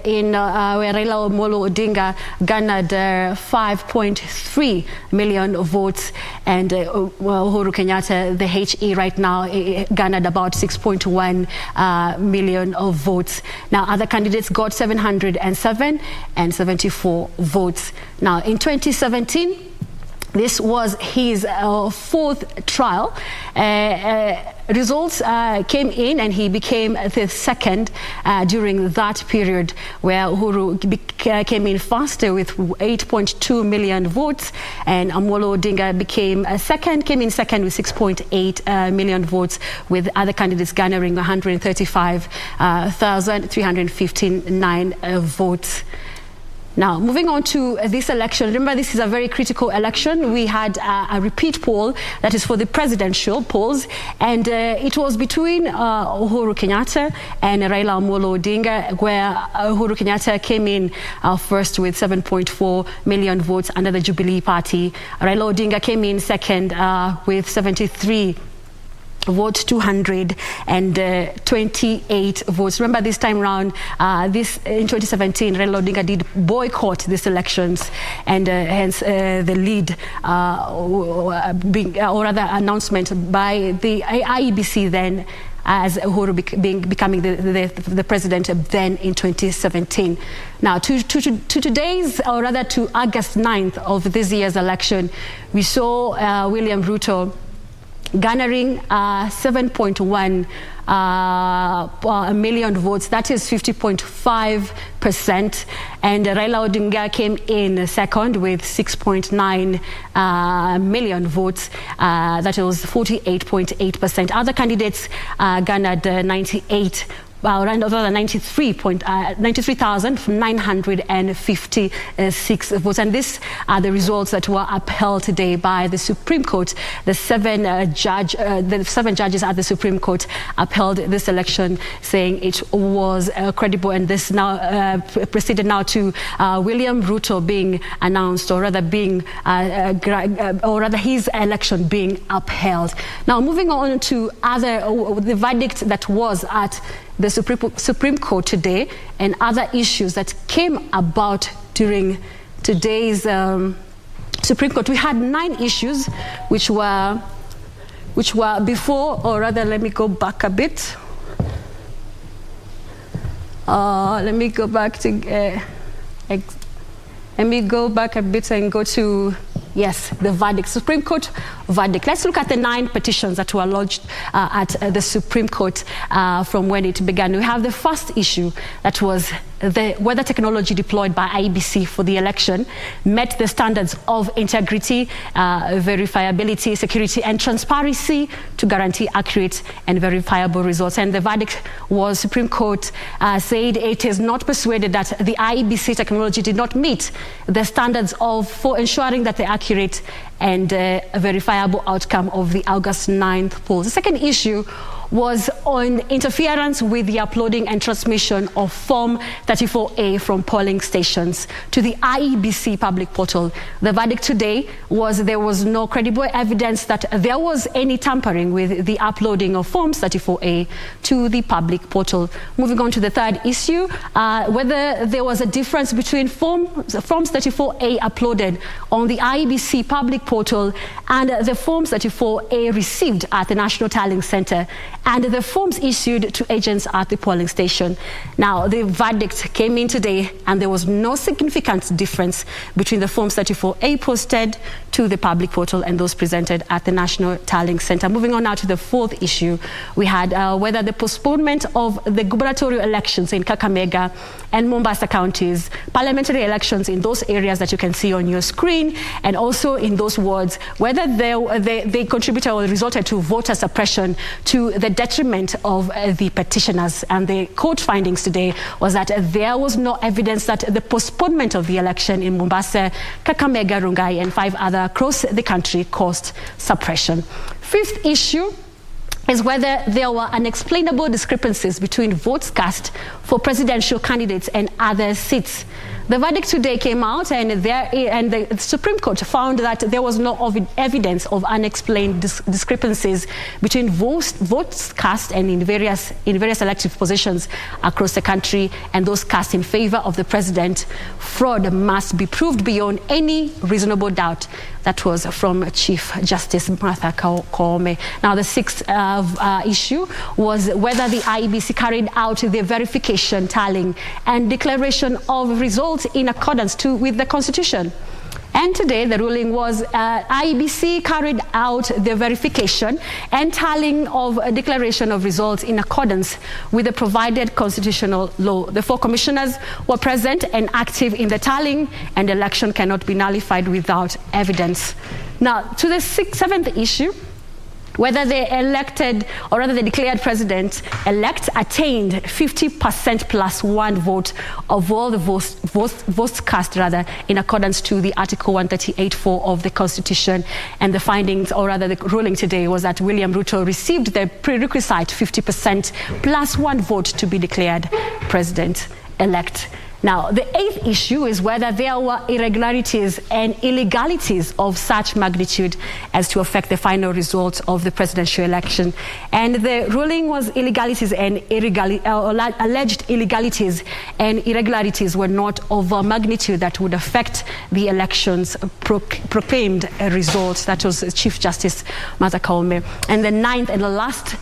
Raila Amolo Odinga garnered 5.3 million votes, and Uhuru Kenyatta, the HE right now, garnered about 6.1 million of votes. Now, other candidates got 707 and 74 votes. Now, in 2017, this was his 4th trial. Results came in, and he became the second during that period, where Uhuru came in faster with 8.2 million votes, and Amolo Odinga came in second with 6.8 million votes, with other candidates garnering 135,359 votes. Now, moving on to this election, remember this is a very critical election. We had a repeat poll that is for the presidential polls, and it was between Uhuru Kenyatta and Raila Amolo Odinga, where Uhuru Kenyatta came in first with 7.4 million votes under the Jubilee Party. Raila Odinga came in second with 73 votes, 228 votes. Remember this time round, this in 2017, Raila Odinga did boycott these elections, and hence the lead, or rather announcement by the IEBC then, as Uhuru becoming the president then in 2017. Now, to today's, or rather to August 9th of this year's election, we saw William Ruto garnering 7.1 million votes, that is 50.5%, and Raila Odinga came in second with 6.9 million votes, that was 48.8%. Other candidates garnered 93,956 votes, and these are the results that were upheld today by the Supreme Court. The seven judges at the Supreme Court upheld this election, saying it was credible, and this now proceeded now to William Ruto being announced, or rather his election being upheld. Now, moving on to the verdict that was at the Supreme Court today, and other issues that came about during today's Supreme Court. We had 9 issues which were before, or rather, let me go back a bit. Let me go back a bit and go to, yes, the verdict, Supreme Court verdict. Let's look at the 9 petitions that were lodged at the Supreme Court from when it began. We have the first issue, that was whether technology deployed by IEBC for the election met the standards of integrity, verifiability, security, and transparency to guarantee accurate and verifiable results. And the verdict was, Supreme Court said it is not persuaded that the IEBC technology did not meet the standards for ensuring that the accurate and verifiable outcome of the August 9th polls. The second issue was on interference with the uploading and transmission of Form 34A from polling stations to the IEBC public portal. The verdict today was there was no credible evidence that there was any tampering with the uploading of Forms 34A to the public portal. Moving on to the third issue, whether there was a difference between Forms 34A uploaded on the IEBC public portal and the Forms 34A received at the National Tallying Center, and the forms issued to agents at the polling station. Now, the verdict came in today, and there was no significant difference between the Forms 34A posted to the public portal and those presented at the National Tallying Center. Moving on now to the fourth issue, we had whether the postponement of the gubernatorial elections in Kakamega and Mombasa counties, parliamentary elections in those areas that you can see on your screen, and also in those wards, whether they contributed or resulted to voter suppression to the detriment of the petitioners. And the court findings today was that there was no evidence that the postponement of the election in Mombasa, Kakamega, Rongai, and 5 other across the country caused suppression. Fifth issue is whether there were unexplainable discrepancies between votes cast for presidential candidates and other seats. The verdict today came out, and the Supreme Court found that there was no evidence of unexplained discrepancies between votes cast and in various elective positions across the country, and those cast in favor of the president. Fraud must be proved beyond any reasonable doubt. That was from Chief Justice Martha Koome. Now, the sixth issue was whether the IEBC carried out the verification, tallying, and declaration of results in accordance with the Constitution. And today the ruling was IEBC carried out the verification and tallying of a declaration of results in accordance with the provided constitutional law. The 4 commissioners were present and active in the tallying, and the election cannot be nullified without evidence. Now, to the seventh issue, whether the elected, or rather the declared president-elect attained 50% plus one vote of all the votes cast, rather, in accordance to the Article 138(4) of the Constitution. And the findings, or rather the ruling today, was that William Ruto received the prerequisite 50% plus one vote to be declared president-elect. Now, the eighth issue is whether there were irregularities and illegalities of such magnitude as to affect the final result of the presidential election. And the ruling was illegalities and alleged illegalities and irregularities were not of a magnitude that would affect the election's proclaimed results. That was Chief Justice Martha Koome. And the ninth and the last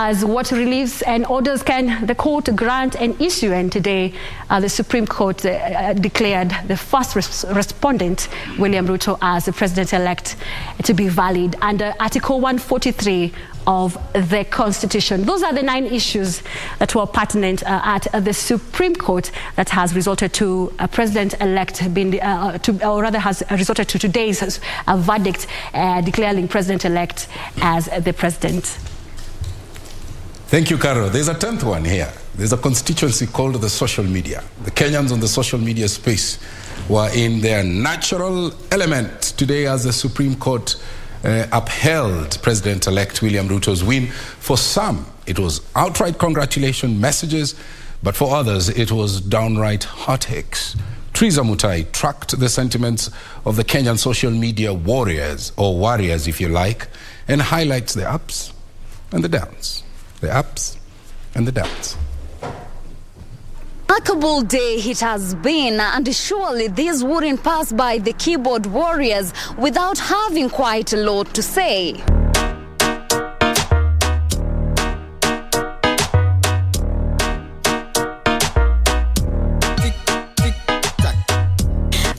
is what reliefs and orders can the court grant and issue. And today, the Supreme Court declared the first respondent, William Ruto, as the president-elect to be valid under Article 143 of the Constitution. Those are the 9 issues that were pertinent at the Supreme Court that has resulted to a president-elect being, or rather has resulted to today's verdict declaring president-elect as the president. Thank you, Carol. There's a 10th one here. There's a constituency called the social media. The Kenyans on the social media space were in their natural element today as the Supreme Court upheld President-elect William Ruto's win. For some, it was outright congratulation messages, but for others, it was downright heartaches. Teresa Mutai tracked the sentiments of the Kenyan social media warriors, or warriors if you like, and highlights the ups and the downs. The ups and the downs. Remarkable day it has been, and surely this wouldn't pass by the keyboard warriors without having quite a lot to say.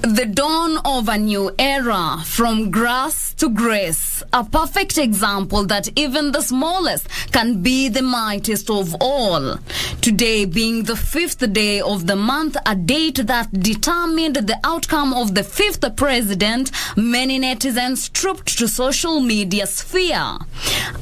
The dawn of a new era, from grass to grace, a perfect example that even the smallest can be the mightiest of all. Today being the 5th day of the month, a date that determined the outcome of the 5th president, many netizens trooped to social media sphere.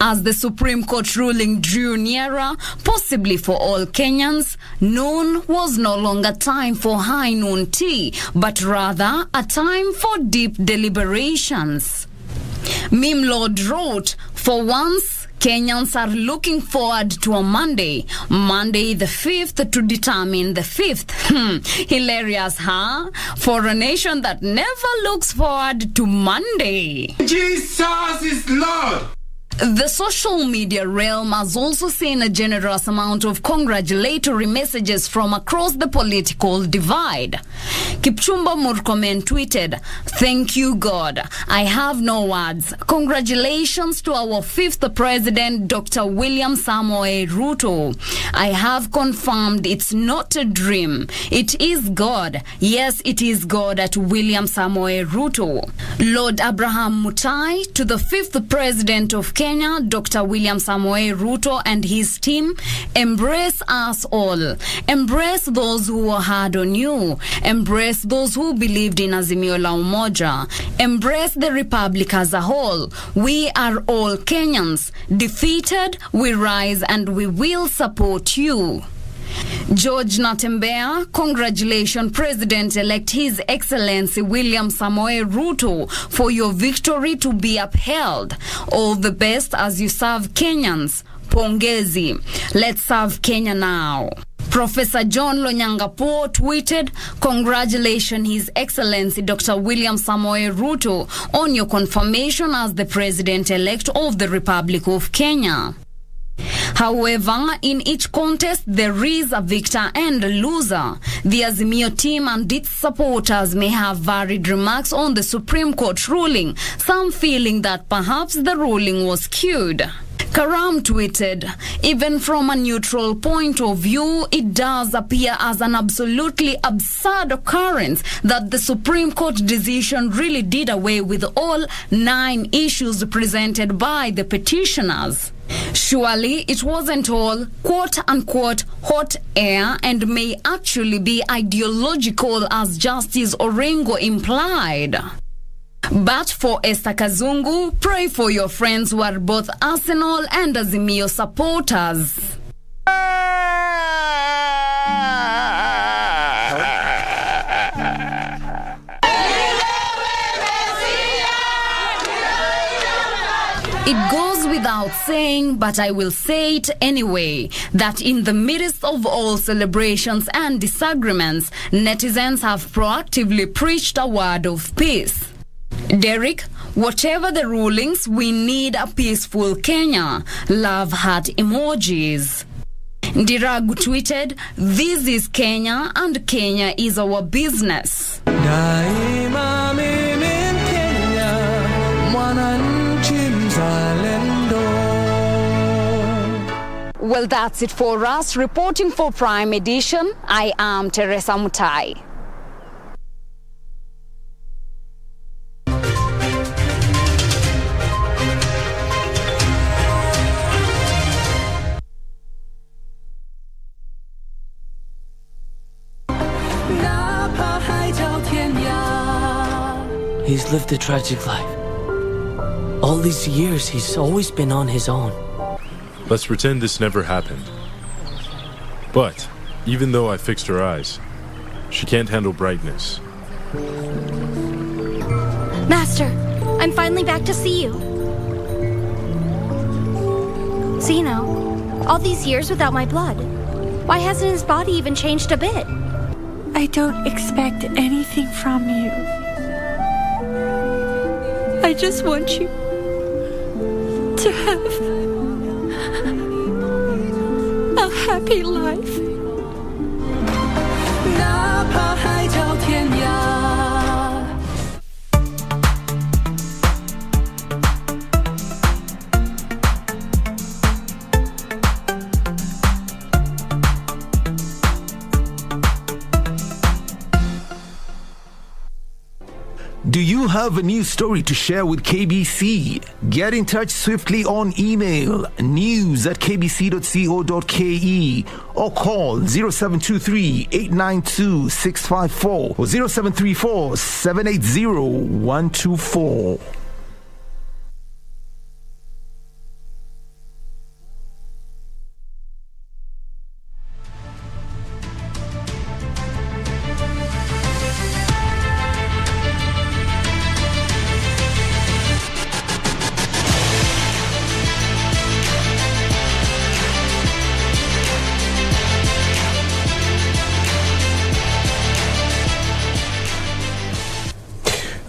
As the Supreme Court ruling drew nearer, possibly for all Kenyans, noon was no longer time for high noon tea, but rather a time for deep deliberations. Meme Lord wrote, "For once, Kenyans are looking forward to a Monday the 5th, to determine the 5th. Hilarious, huh? For a nation that never looks forward to Monday. Jesus is Lord. The social media realm has also seen a generous amount of congratulatory messages from across the political divide. Kipchumba Murkomen tweeted, "Thank you, God. I have no words. Congratulations to our 5th president, Dr. William Samoei Ruto. I have confirmed it's not a dream. It is God. Yes, it is God at William Samoei Ruto." Lord Abraham Mutai to the 5th president of Kenya, Dr. William Samoei Ruto and his team, embrace us all. Embrace those who were hard on you. Embrace those who believed in Azimio la Umoja. Embrace the Republic as a whole. We are all Kenyans. Defeated, we rise and we will support you. George Natembeya, congratulations President-elect His Excellency William Samoei Ruto for your victory to be upheld. All the best as you serve Kenyans. Pongezi. Let's serve Kenya now. Professor John Lonyangapo tweeted, "Congratulations His Excellency Dr. William Samoei Ruto on your confirmation as the President-elect of the Republic of Kenya." However, in each contest, there is a victor and a loser. The Azimio team and its supporters may have varied remarks on the Supreme Court ruling, some feeling that perhaps the ruling was skewed. Karam tweeted, "Even from a neutral point of view, it does appear as an absolutely absurd occurrence that the Supreme Court decision really did away with all 9 issues presented by the petitioners. Surely it wasn't all quote-unquote hot air and may actually be ideological as Justice Orengo implied." But for Esther Kazungu, pray for your friends who are both Arsenal and Azimio supporters. It goes without saying, but I will say it anyway, that in the midst of all celebrations and disagreements, netizens have proactively preached a word of peace. Derek, whatever the rulings, we need a peaceful Kenya. Love heart emojis. Ndiragu tweeted, "This is Kenya and Kenya is our business." Well, that's it for us. Reporting for Prime Edition, I am Teresa Mutai. He's lived a tragic life. All these years, he's always been on his own. Let's pretend this never happened. But, even though I fixed her eyes, she can't handle brightness. Master, I'm finally back to see you. So, you know, all these years without my blood, why hasn't his body even changed a bit? I don't expect anything from you. I just want you to have a happy life. Do you have a news story to share with KBC? Get in touch swiftly on email news@kbc.co.ke or call 0723-892-654 or 0734-780-124.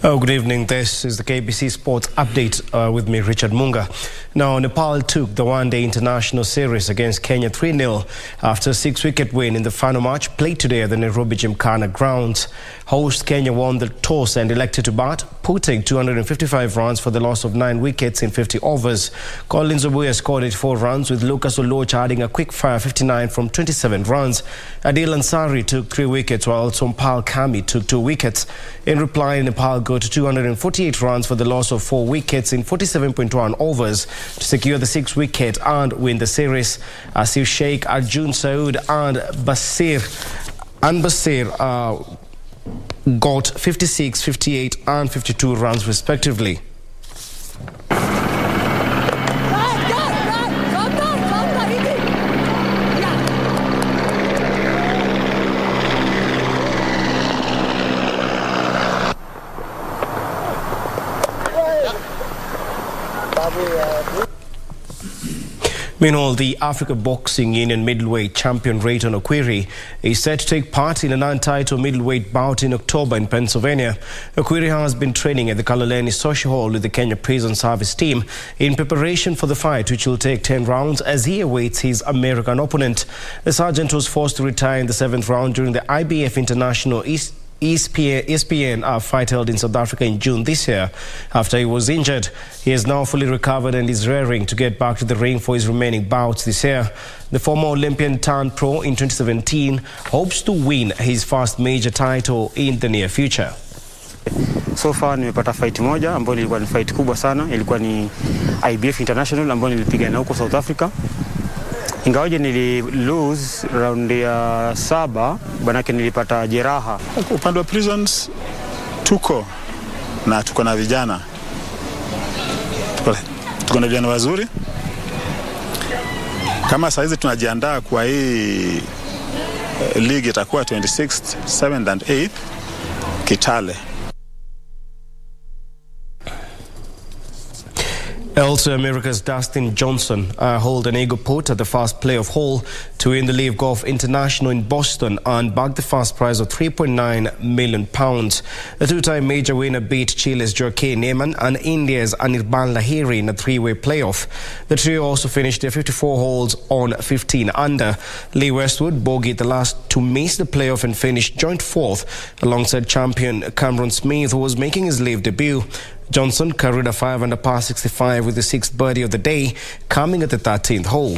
Oh, good evening. This is the KBC Sports Update with me, Richard Munga. Now, Nepal took the one-day international series against Kenya 3-0 after a 6-wicket win in the final match played today at the Nairobi Gymkhana grounds. Host Kenya won the toss and elected to bat, putting 255 runs for the loss of 9 wickets in 50 overs. Collins Mboya scored 84 runs, with Lucas Oloch adding a quick-fire 59 from 27 runs. Adil Ansari took 3 wickets, while Sompal Kami took 2 wickets. In reply, Nepal got 248 runs for the loss of 4 wickets in 47.1 overs to secure the 6th wicket and win the series. Asif Sheikh, Arjun Saud and Basir got 56, 58 and 52 runs respectively. Meanwhile, the Africa Boxing Union middleweight champion Rayton Okwiri is set to take part in a non-title middleweight bout in October in Pennsylvania. Okwiri has been training at the Kaloleni Social Hall with the Kenya Prison Service team in preparation for the fight, which will take 10 rounds as he awaits his American opponent. The sergeant was forced to retire in the 7th round during the IBF International ESPN fight held in South Africa in June this year. After he was injured, he has now fully recovered and is raring to get back to the ring for his remaining bouts this year. The former Olympian turned pro in 2017 hopes to win his first major title in the near future. So far nimepata fight moja ambayo ilikuwa ni fight kubwa sana, ilikuwa ni IEBC International ambayo nilipigana huko South Africa. Ingawaje nili lose round ya 7, banake nilipata jeraha. Upande wa prisons tuko na tuko na vijana. Tuko na vijana wazuri. Kama saizi tunajiandaa kwa hii ligi itakuwa 26th, 7th and 8th Kitale. Also, America's Dustin Johnson hold an eagle put at the first playoff hole to win the Live Golf International in Boston and bagged the first prize of £3.9 million. The two-time major winner beat Chile's Jorge Neyman and India's Anirban Lahiri in a three-way playoff. The trio also finished their 54 holes on 15 under. Lee Westwood bogeyed the last to miss the playoff and finished joint fourth alongside champion Cameron Smith, who was making his Live debut. Johnson carried a 5 under par 65 with the sixth birdie of the day, coming at the 13th hole.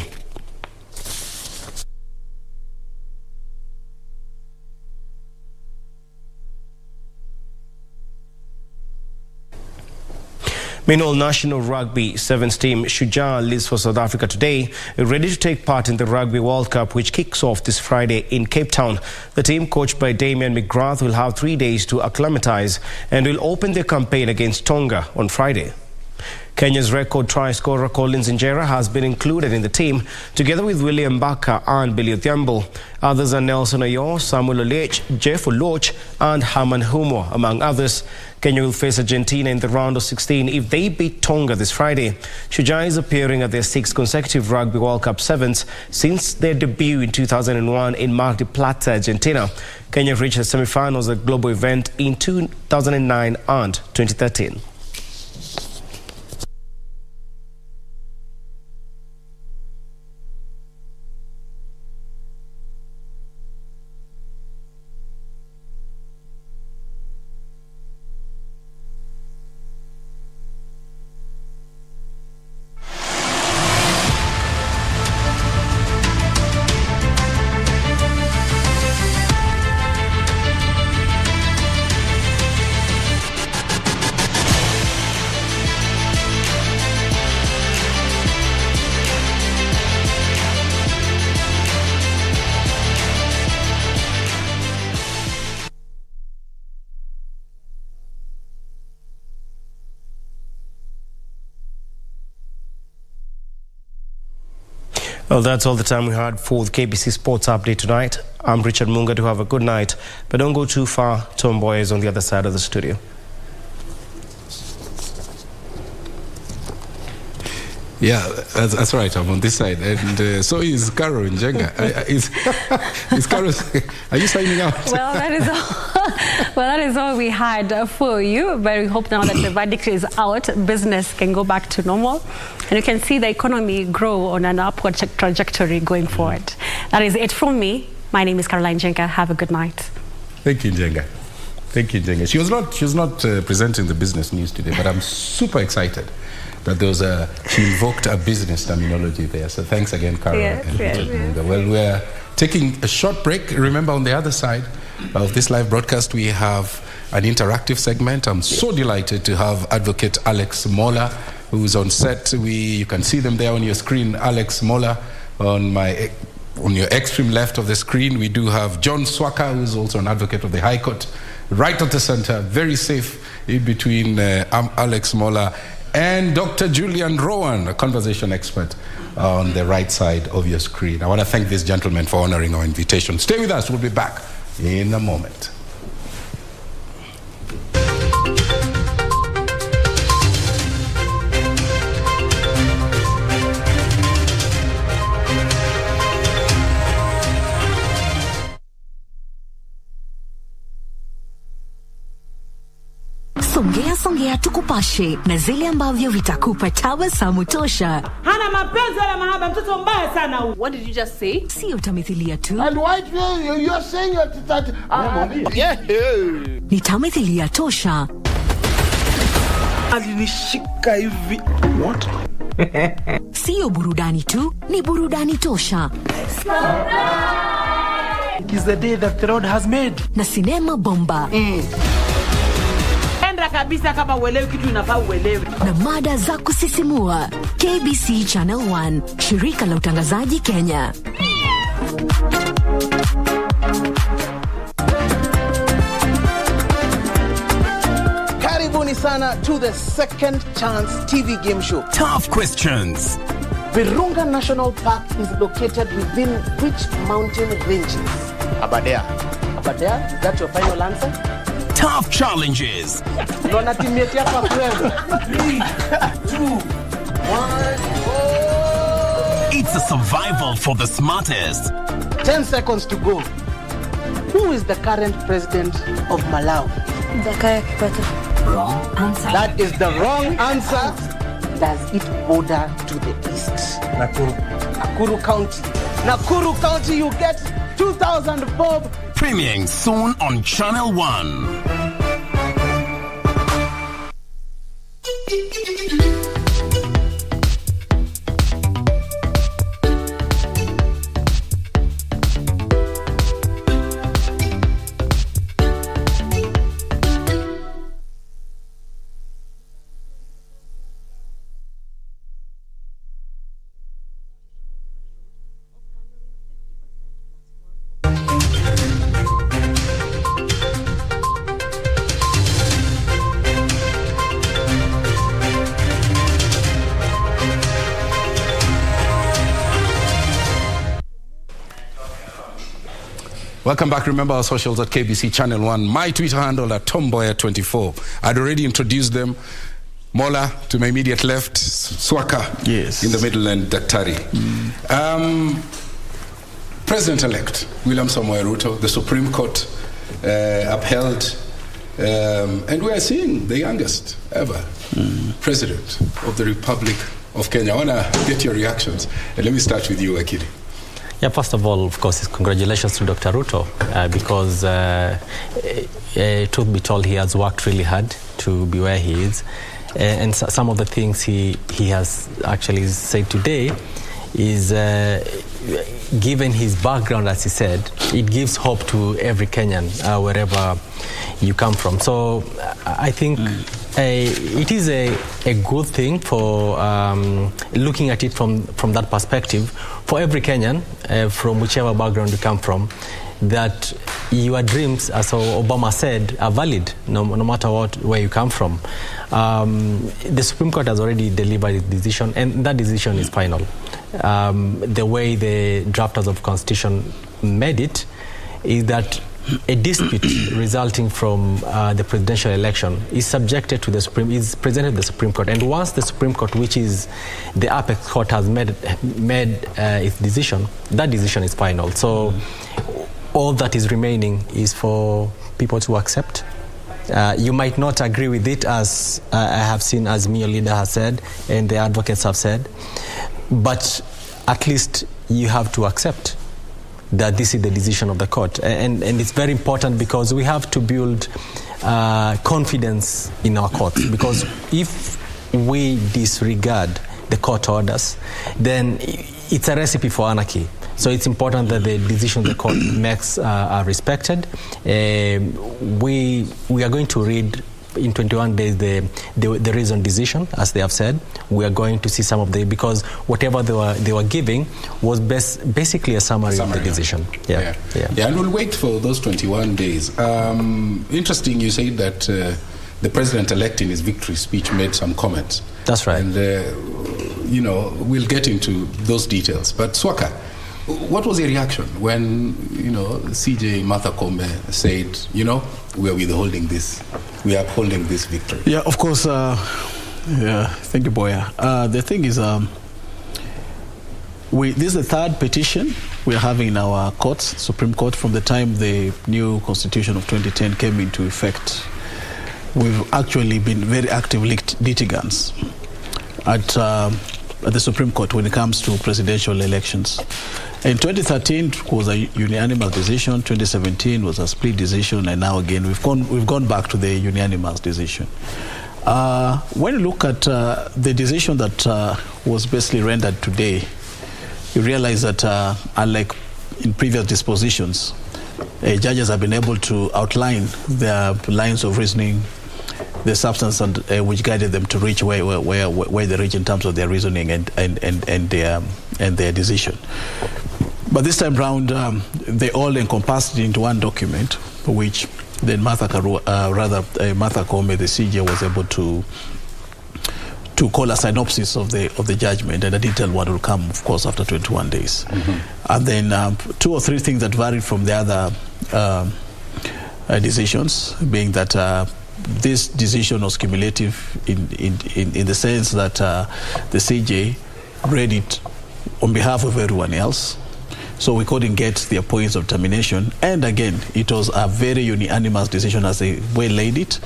Meanwhile, National Rugby Sevens team Shujaa leaves for South Africa today, ready to take part in the Rugby World Cup, which kicks off this Friday in Cape Town. The team, coached by Damian McGrath, will have 3 days to acclimatise and will open their campaign against Tonga on Friday. Kenya's record try scorer Collins Injera has been included in the team, together with William Baka and Billy Odhiambo. Others are Nelson Ayo, Samuel Olech, Jeff Oloch and Haman Humo, among others. Kenya will face Argentina in the round of 16 if they beat Tonga this Friday. Shujaa is appearing at their 6th consecutive Rugby World Cup sevens since their debut in 2001 in Mar del Plata, Argentina. Kenya reached the semi-finals at the global event in 2009 and 2013. Well, that's all the time we had for the KBC Sports Update tonight. I'm Richard Munga. To have a good night, but don't go too far. Mboya is on the other side of the studio. Yeah, that's right. I'm on this side, and so is Carol Njenga. Is Carol? Are you signing out? Well, that is all. Well, that is all we had for you. But we hope now that the verdict is out, business can go back to normal, and you can see the economy grow on an upward trajectory going forward. That is it from me. My name is Caroline Njenga. Have a good night. Thank you, Njenga. Thank you, Njenga. She was not presenting the business news today, but I'm super excited that she invoked a business terminology there. So thanks again, Carol. Yes. Well, we're taking a short break. Remember, on the other side of this live broadcast, we have an interactive segment. I'm so delighted to have Advocate Alex Mola, who's on set. You can see them there on your screen. Alex Mola on your extreme left of the screen. We do have John Swaka, who's also an advocate of the High Court, right at the center, very safe in between Alex Mola and Dr. Julian Rowan, a conversation expert, on the right side of your screen. I want to thank these gentlemen for honoring our invitation. Stay with us. We'll be back in a moment. Songea tukupashe na zile ambavyo vitakupa tabasamu tosha. Hana mapenzi wala mahaba, mtoto mbaya sana huyu. What did you just say? Sio tamthilia tu. And why you're saying that ni tamthilia tosha. Alinishika hivi. What? Sio burudani tu, ni burudani tosha. It is the day that the Lord has made. Na sinema bomba. Kabisa kama uelewi kitu inafaa uelewe. Na mada za kusisimua. KBC Channel 1, shirika la utangazaji Kenya. Karibuni sana to the Second Chance TV game show. Tough questions. Virunga National Park is located within which mountain ranges? Aberdare. Aberdare, is that your final answer? Tough challenges. 3, 2, 1, go! It's a survival for the smartest. 10 seconds to go. Who is the current president of Malawi? Jakaya Kikwete. Wrong answer. That is the wrong answer. Does it border to the east? Nakuru County. Nakuru County, you get 2,000 bob. Premiering soon on Channel 1. Welcome back. Remember our socials at KBC Channel 1. My Twitter handle at Mboya24. I'd already introduced them. Mola to my immediate left, Swaka in the middle, and Daktari. President-elect William Samoei Ruto, the Supreme Court upheld, and we are seeing the youngest ever President of the Republic of Kenya. I want to get your reactions. Let me start with you, Akili. Yeah, first of all, of course, congratulations to Dr. Ruto because, truth be told, he has worked really hard to be where he is. And some of the things he has actually said today is, given his background, as he said, it gives hope to every Kenyan, wherever you come from. So I think it is a good thing for looking at it from that perspective. For every Kenyan, from whichever background you come from, that your dreams, as Obama said, are valid, no matter where you come from. The Supreme Court has already delivered its decision, and that decision is final. The way the drafters of Constitution made it is that a dispute resulting from the presidential election is subjected to is presented to the Supreme Court, and once the Supreme Court, which is the apex court, has made its decision, that decision is final. So all that is remaining is for people to accept. You might not agree with it, as I have seen, as your leader has said, and the advocates have said, but at least you have to accept that this is the decision of the court. And it's very important because we have to build confidence in our courts, because if we disregard the court orders, then it's a recipe for anarchy. So it's important that the decisions the court makes are respected. We are going to read in 21 days the reasoned decision, as they have said. We are going to see some of because whatever they were giving was basically a summary of the decision. Yeah, and we'll wait for those 21 days. Interesting, you said that the president-elect in his victory speech made some comments. That's right. And, we'll get into those details. But Swaka, what was your reaction when, CJ Martha Koome said, we are withholding this, we are upholding this victory? Yeah, of course. Thank you, Mboya. The thing is, this is the third petition we are having in our courts, Supreme Court, from the time the new Constitution of 2010 came into effect. We've actually been very active litigants at the Supreme Court when it comes to presidential elections. In 2013 it was a unanimous decision, 2017 was a split decision, and now again we've gone back to the unanimous decision. When you look at the decision that was basically rendered today, you realize that unlike in previous dispositions, judges have been able to outline their lines of reasoning, the substance and which guided them to reach where they reach in terms of their reasoning and their decision. But this time round, they all encompassed into one document, which then Martha Koome, the CJ, was able to call a synopsis of the judgment, and a detailed one will come, of course, after 21 days. And then 2 or 3 things that varied from the other decisions, being that this decision was cumulative in the sense that the CJ read it on behalf of everyone else, so we couldn't get their points of termination. And again, it was a very unanimous decision as they well laid it,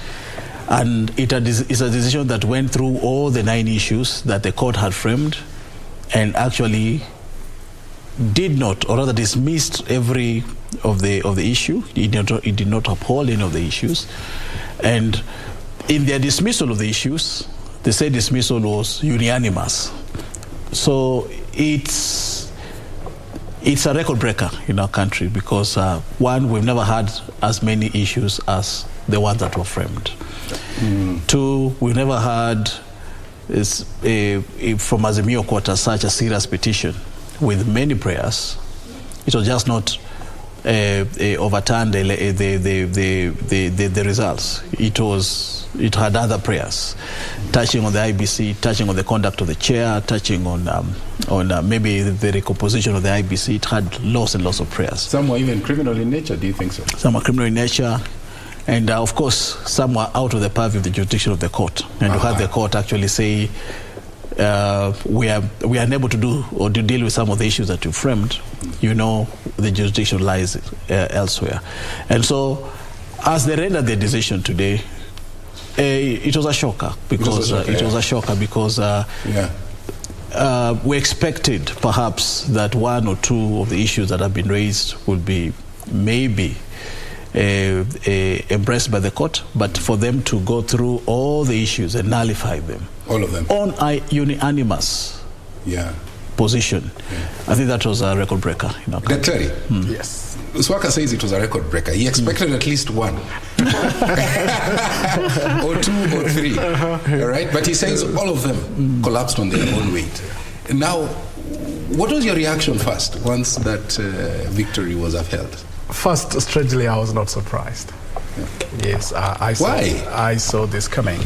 and it's a decision that went through all the 9 issues that the court had framed, and actually did not, or rather dismissed every of the issue. It did not uphold any of the issues, and in their dismissal of the issues, they said dismissal was unanimous. So it's a record breaker in our country because one, we've never had as many issues as the ones that were framed. 2, we've never had from Azimio quarter such a serious petition with many prayers. It was just not overturned the results. It had other prayers touching on the IEBC, touching on the conduct of the chair, touching on maybe the recomposition of the IEBC. It had lots and lots of prayers. Some were even criminal in nature, do you think so? Some were criminal in nature, and of course some were out of the purview of the jurisdiction of the court. And you had the court actually say we are unable to do or to deal with some of the issues that you framed. The jurisdiction lies elsewhere. And so as they rendered their decision today, it was a shocker because we expected perhaps that 1 or 2 of the issues that have been raised would be maybe embraced by the court, but for them to go through all the issues and nullify them, all of them, on a unanimous position, I think that was a record breaker in our country. Yes. Swaka says it was a record breaker. He expected at least 1 or 2 or 3, all right? But he says all of them collapsed on their own weight. Now, what was your reaction first once that victory was upheld? First, strangely, I was not surprised. Yes, I saw this coming.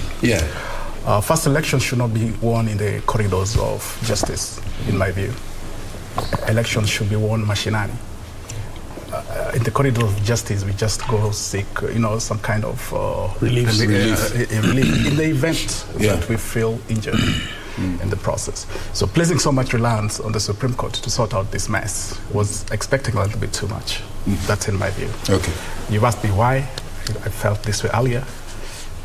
First, election should not be won in the corridors of justice, in my view. Elections should be won machinally. In the corridor of justice, we just go seek, some kind of relief in the event that we feel injured in the process. So placing so much reliance on the Supreme Court to sort out this mess was expecting a little bit too much. That's in my view. Okay. You asked me why I felt this way earlier.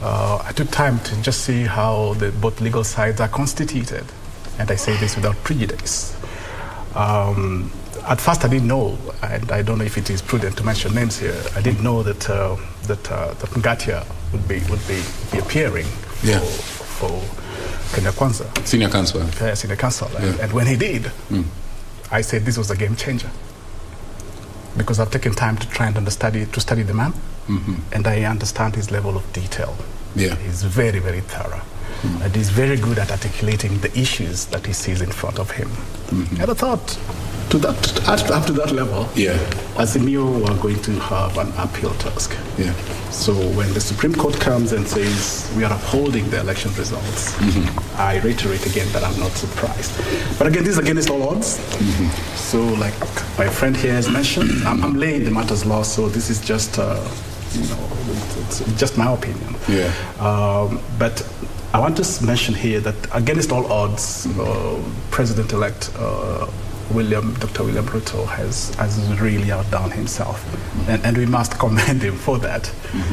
I took time to just see how both legal sides are constituted, and I say this without prejudice. At first, I didn't know, and I don't know if it is prudent to mention names here. I didn't know that Ngatia would be appearing for Kenya Kwanza, Senior Counsel. Senior Counsel, and when he did, I said this was a game changer because I've taken time to try and study the man, and I understand his level of detail. He's very, very thorough. And he's very good at articulating the issues that he sees in front of him. And I thought, up to that level, Azimio are going to have an uphill task. So when the Supreme Court comes and says we are upholding the election results, I reiterate again that I'm not surprised. But again, this is against all odds. So like my friend here has mentioned, I'm laying the matters law, so this is just, it's just my opinion. But I want to mention here that against all odds, President-elect Dr. William Ruto has really outdone himself. And we must commend him for that.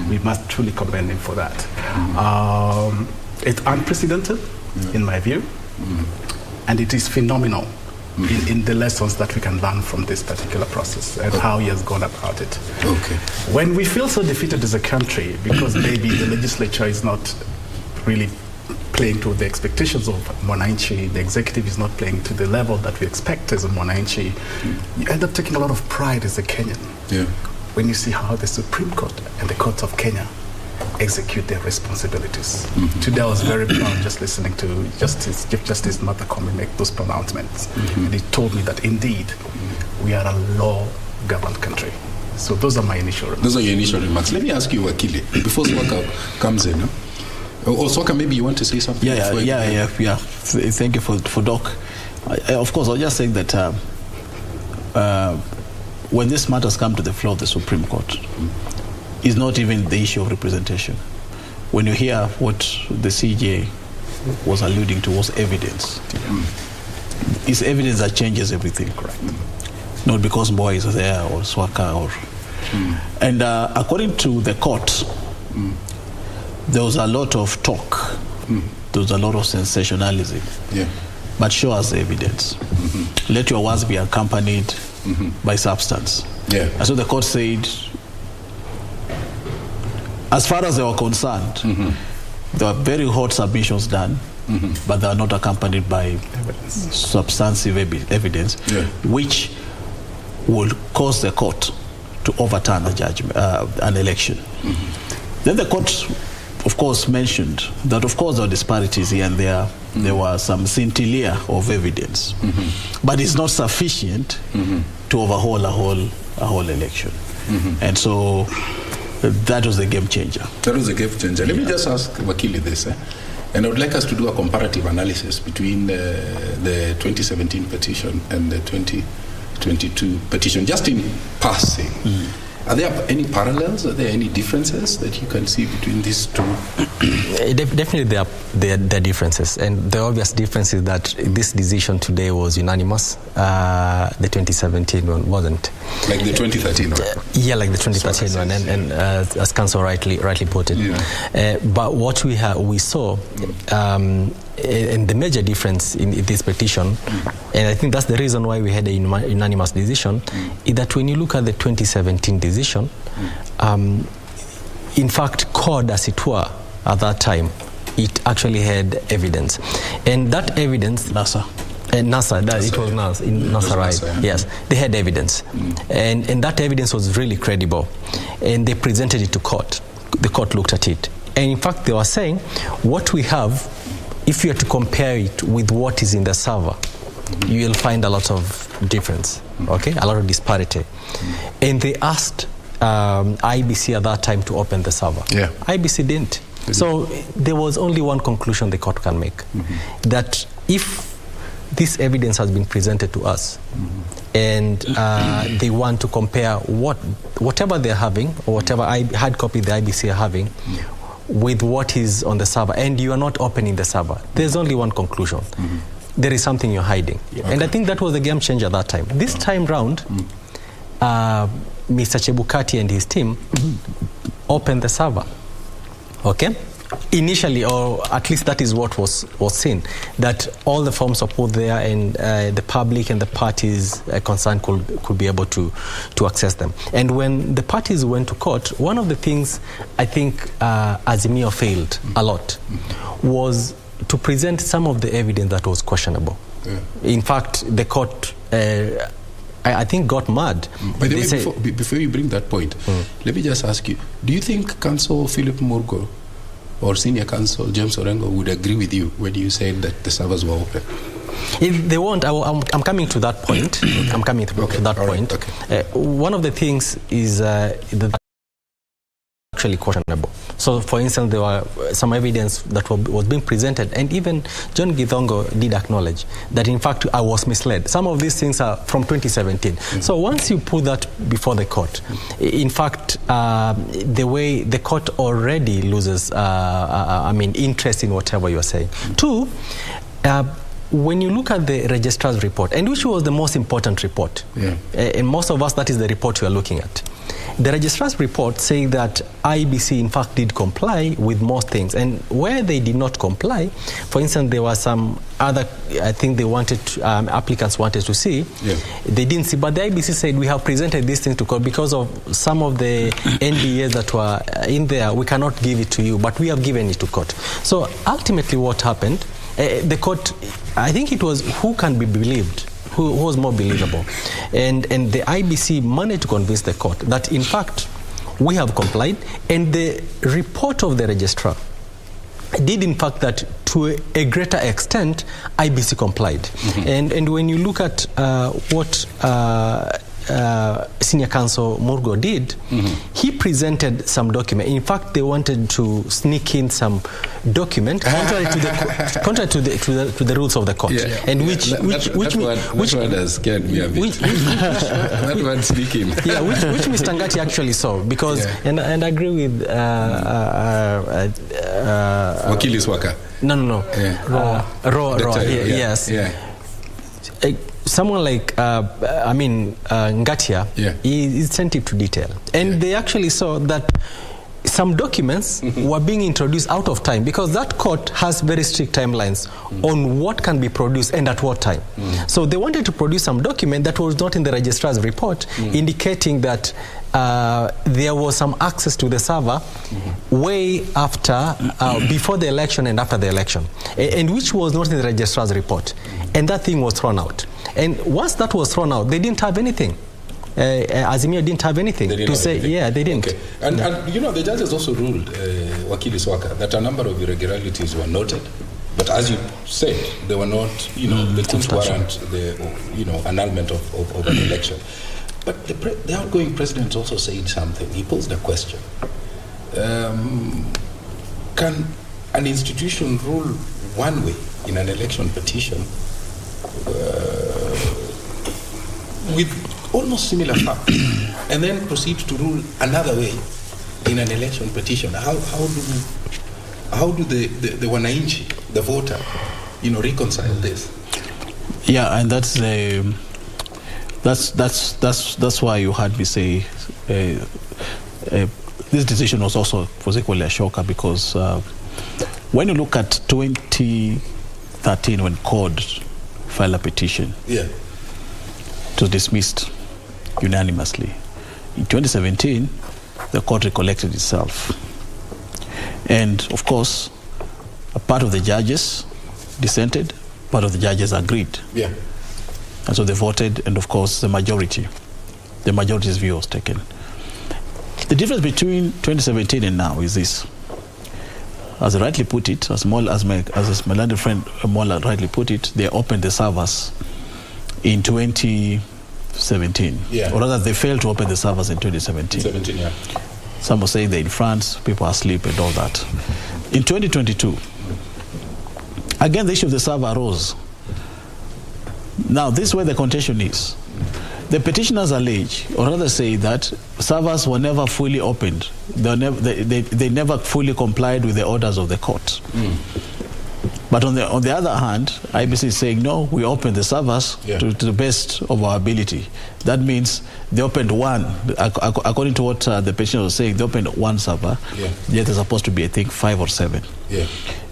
We must truly commend him for that. It's unprecedented, in my view, and it is phenomenal in the lessons that we can learn from this particular process and how he has gone about it. When we feel so defeated as a country because maybe the legislature is not really playing to the expectations of Mwananchi, the executive is not playing to the level that we expect as a Mwananchi, you end up taking a lot of pride as a Kenyan when you see how the Supreme Court and the courts of Kenya execute their responsibilities. Today I was very proud just listening to Chief Justice Martha Koome make those pronouncements. And he told me that indeed we are a law-governed country. So those are my initial remarks. Those are your initial remarks. Let me ask you, Wakili, before Swaka comes in. Or Swaka, maybe you want to say something? Yeah. Thank you for Doc. Of course, I'll just say that when this matters come to the floor of the Supreme Court, it's not even the issue of representation. When you hear what the CJ was alluding to was evidence. It's evidence that changes everything. Correct. Not because Mboya is there or Swaka or... And according to the court, there was a lot of talk. There was a lot of sensationalism. Yeah. But show us the evidence. Let your words be accompanied by substance. Yeah. And so the court said, as far as they were concerned, there were very hot submissions done, but they are not accompanied by substantive evidence, which will cause the court to overturn a judgment, an election. Then the court, of course, mentioned that, of course, there are disparities here and there. There were some scintilla of evidence, but it's not sufficient to overhaul a whole election. And so that was the game changer. That was a game changer. Let me just ask Wakili this. And I would like us to do a comparative analysis between the 2017 petition and the 2022 petition, just in passing. Are there any parallels? Are there any differences that you can see between these two? Definitely there are differences. And the obvious difference is that this decision today was unanimous. The 2017 one wasn't. Like the 2013 one? Yeah, like the 2013 one. And as Council rightly put it. But what we saw, and the major difference in this petition, and I think that's the reason why we had a unanimous decision, is that when you look at the 2017 decision, in fact, CORD, as it were, at that time, it actually had evidence. And that evidence... NASA, it was NASA, right? Yes, they had evidence. And that evidence was really credible. And they presented it to court. The court looked at it. And in fact, they were saying, what we have, if you are to compare it with what is in the server, you will find a lot of difference, okay? A lot of disparity. And they asked IEBC at that time to open the server. Yeah. IEBC didn't. So there was only one conclusion the court can make, that if this evidence has been presented to us and they want to compare whatever they're having or whatever hard copy the IEBC are having with what is on the server, and you are not opening the server, there's only one conclusion. There is something you're hiding. And I think that was the game changer at that time. This time round, Mr. Chebukati and his team opened the server. Okay? Initially, or at least that is what was seen, that all the forms are put there and the public and the parties concerned could be able to access them. And when the parties went to court, one of the things I think Azimio failed a lot was to present some of the evidence that was questionable. In fact, the court, I think, got mad. By the way, before you bring that point, let me just ask you, do you think Council Philip Murgo or Senior Counsel James Orengo would agree with you when you said that the servers were open? If they won't, I'm coming to that point. I'm coming to that point. Okay. One of the things is that actually questionable. So, for instance, there were some evidence that was being presented, and even John Githongo did acknowledge that, in fact, I was misled. Some of these things are from 2017. So once you put that before the court, in fact, the way the court already loses, interest in whatever you are saying. Two, when you look at the registrar's report, and which was the most important report, and most of us, that is the report we are looking at. The registrar's report saying that IEBC in fact did comply with most things, and where they did not comply, for instance, there were some other, I think they wanted applicants wanted to see, they didn't see, but the IEBC said we have presented these things to court because of some of the NDAs that were in there, we cannot give it to you, but we have given it to court. So ultimately what happened, the court, I think it was who can be believed, who was more believable. And the IEBC managed to convince the court that, in fact, we have complied. And the report of the registrar did, in fact, that to a greater extent, IEBC complied. And when you look at what Senior Counsel Murgo did, he presented some document. In fact, they wanted to sneak in some document contrary to the rules of the court, and which word has scared me a bit. That word sneaking. Yeah, which Mr. Ngati actually saw, because and I agree with Wakili Swaka. No. Yes. Yeah. Someone like Ngatia is sensitive to detail, and they actually saw that some documents were being introduced out of time, because that court has very strict timelines on what can be produced and at what time. So they wanted to produce some document that was not in the registrar's report, indicating that there was some access to the server way after, before the election and after the election, and which was not in the registrar's report. And that thing was thrown out. And once that was thrown out, they didn't have anything. Azimio didn't have anything to say. Anything. Yeah, they didn't. Okay. And the judges also ruled, Wakili Swaka, that a number of irregularities were noted, but as you said, they were not, they couldn't warrant the, annulment of an election. But the outgoing president also said something. He posed a question. Can an institution rule one way in an election petition with almost similar facts, and then proceed to rule another way in an election petition? How do the wananchi, the voter, reconcile this? Yeah, and that's why you heard me say this decision was equally a shocker, because when you look at 2013, when CORD filed a petition, it was dismissed unanimously. In 2017, the court recollected itself. And of course, a part of the judges dissented, part of the judges agreed. Yeah. And so they voted, and of course, the majority's view was taken. The difference between 2017 and now is this. As I rightly put it, as my learned friend Mola rightly put it, they opened the servers in 2017. Yeah. Or rather, they failed to open the servers in 2017. Some were saying they're in France, people are asleep and all that. In 2022, again, the issue of the server arose. Now, this is where the contention is. The petitioners allege, or rather say, that servers were never fully opened. They never fully complied with the orders of the court. But on the other hand, IEBC is saying, no, we opened the servers to the best of our ability. That means they opened one. According to what the petitioner was saying, they opened one server. Yet there's supposed to be, I think, 5 or 7.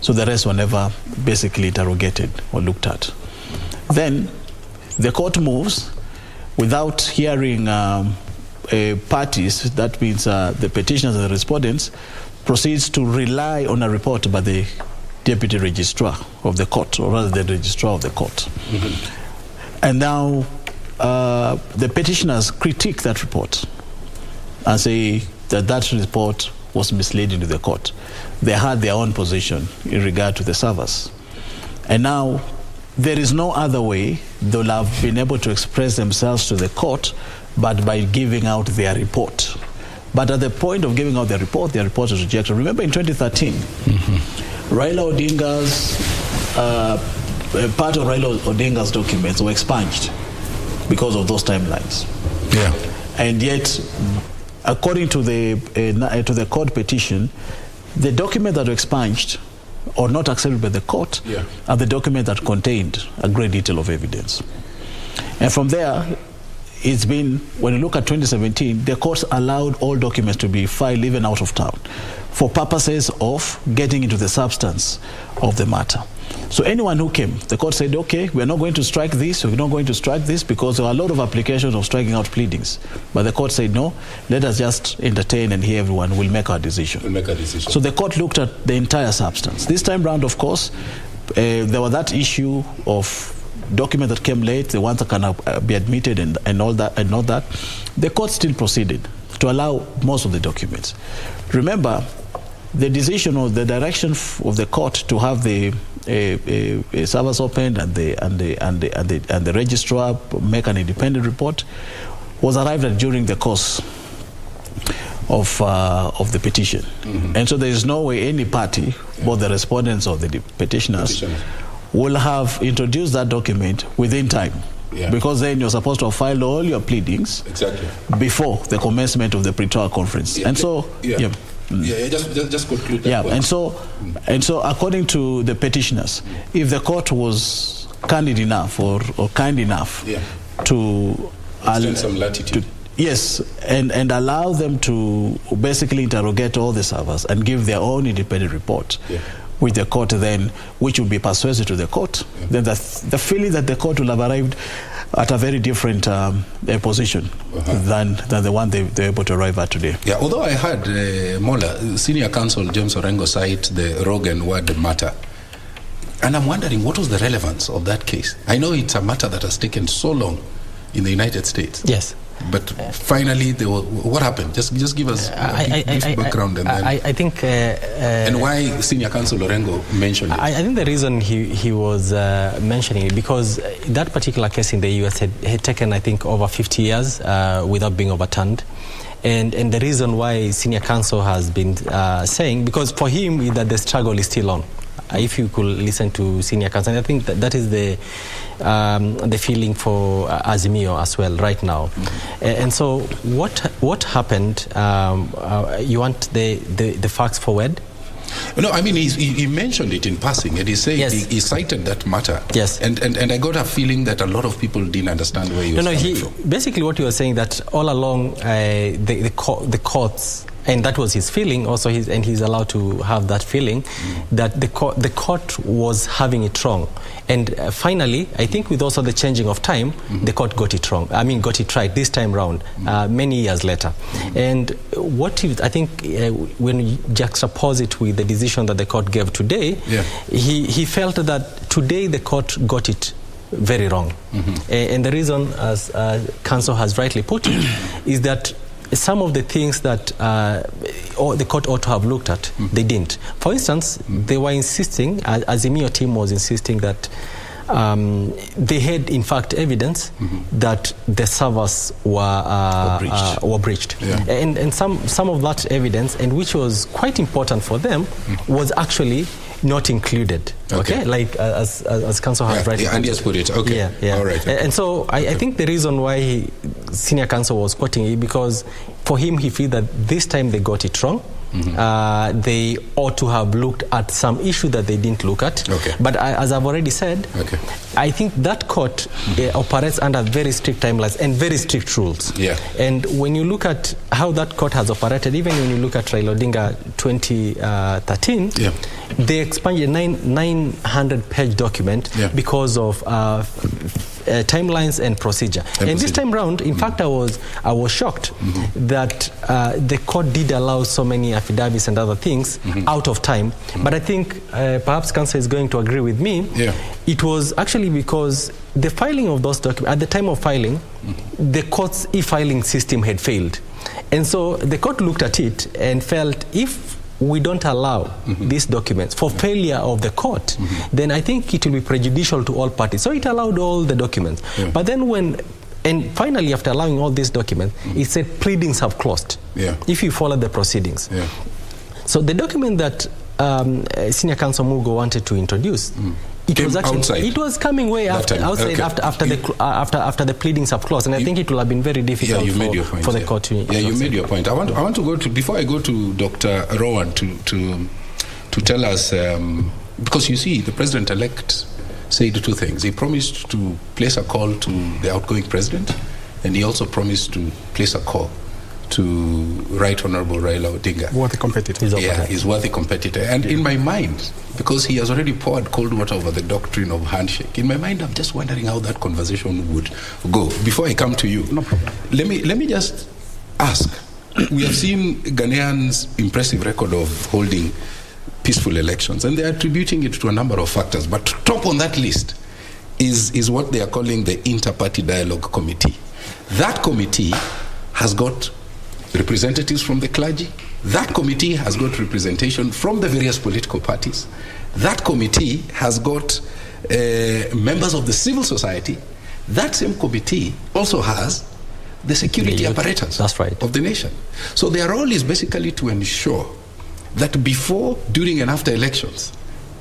So the rest were never basically interrogated or looked at. Then the court moves without hearing parties, that means the petitioners and the respondents, proceeds to rely on a report by the deputy registrar of the court, or rather the registrar of the court. And now the petitioners critique that report and say that that report was misleading to the court. They had their own position in regard to the servers. And now there is no other way they'll have been able to express themselves to the court but by giving out their report. But at the point of giving out their report is rejected. Remember in 2013, Raila Odinga's, part of Raila Odinga's documents were expunged because of those timelines. And yet, according to the court petition, the document that were expunged or not accepted by the court are the document that contained a great detail of evidence. And from there, it's been, when you look at 2017, the courts allowed all documents to be filed even out of town for purposes of getting into the substance of the matter. So anyone who came, the court said, okay, we're not going to strike this, we're not going to strike this, because there are a lot of applications of striking out pleadings. But the court said, no, let us just entertain and hear everyone, we'll make our decision. So the court looked at the entire substance. This time round, of course, there was that issue of document that came late, the ones that can be admitted and all that. The court still proceeded to allow most of the documents. Remember, the decision or the direction of the court to have the servers opened and the registrar make an independent report was arrived at during the course of the petition. Mm-hmm. And so there is no way any party, both the respondents or the petitioners, will have introduced that document within time. Yeah. Because then you're supposed to have filed all your pleadings before the commencement of the pre-trial conference. And so, just conclude that point. And so according to the petitioners, if the court was candid enough or kind enough to extend some latitude. Yes, and allow them to basically interrogate all the servers and give their own independent report, which the court then, which will be persuasive to the court, then the feeling that the court will have arrived at a very different position than the one they're able to arrive at today. Yeah, although I heard Mola, Senior Counsel James Orengo cite the Rogan word matter. And I'm wondering, what was the relevance of that case? I know it's a matter that has taken so long in the United States. Yes. But finally, what happened? Just give us a brief background. And then I think... and why Senior Counsel Orengo mentioned it? I think the reason he was mentioning it, because that particular case in the US had taken, I think, over 50 years without being overturned. And the reason why Senior Counsel has been saying, because for him, is that the struggle is still on. If you could listen to Senior Counsel, I think that is the feeling for Azimio as well right now. Mm-hmm. And so what happened? You want the facts forward? No, I mean he mentioned it in passing, and he said he cited that matter. Yes, and I got a feeling that a lot of people didn't understand where he was coming from. Basically, what he was saying, that all along the courts. And that was his feeling also, and he's allowed to have that feeling, that the court was having it wrong. And finally, I think with also the changing of time, the court got it wrong. I mean, got it right this time round, many years later. And what I think, when you juxtapose it with the decision that the court gave today, he felt that today the court got it very wrong. And the reason, as counsel has rightly put it, is that some of the things that the court ought to have looked at, they didn't. For instance, they were insisting, Azimio team was insisting that they had, in fact, evidence that the servers were breached. Yeah. And some of that evidence, and which was quite important for them, was actually not included. Okay, like as counsel has rightly put it. Okay, all right. And so I think the reason why Senior Counsel was quoting it, because for him he feels that this time they got it wrong. They ought to have looked at some issue that they didn't look at. But as I've already said, I think that court operates under very strict timelines and very strict rules. And when you look at how that court has operated, even when you look at Raila Odinga 2013, they expanded a 900-page document because of timelines and procedure. And this time round, in fact, I was shocked that the court did allow so many affidavits and other things out of time. But I think perhaps counsel is going to agree with me. It was actually because the filing of those documents, at the time of filing, the court's e-filing system had failed. And so the court looked at it and felt, if we don't allow these documents for failure of the court, then I think it will be prejudicial to all parties. So it allowed all the documents. But then and finally, after allowing all these documents, it said pleadings have closed if you follow the proceedings. So the document that Senior Counsel Mugo wanted to introduce, it was actually outside. It was coming way after after the pleadings have closed, and I think it will have been very difficult for the court to. You made your point. I want to go to, before I go to Dr. Rowan to tell us, because you see, the president-elect said two things. He promised to place a call to the outgoing president, and he also promised to place a call to Right Honorable Raila Odinga. Worthy competitor. He's worthy competitor. And in my mind, because he has already poured cold water over the doctrine of handshake, in my mind, I'm just wondering how that conversation would go. Before I come to you, no problem. Let me just ask. We have seen Ghanaians' impressive record of holding peaceful elections, and they're attributing it to a number of factors. But top on that list is what they are calling the Inter-Party Dialogue Committee. That committee has got representatives from the clergy. That committee has got representation from the various political parties. That committee has got members of the civil society. That same committee also has the security apparatus of the nation. So their role is basically to ensure that before, during, and after elections,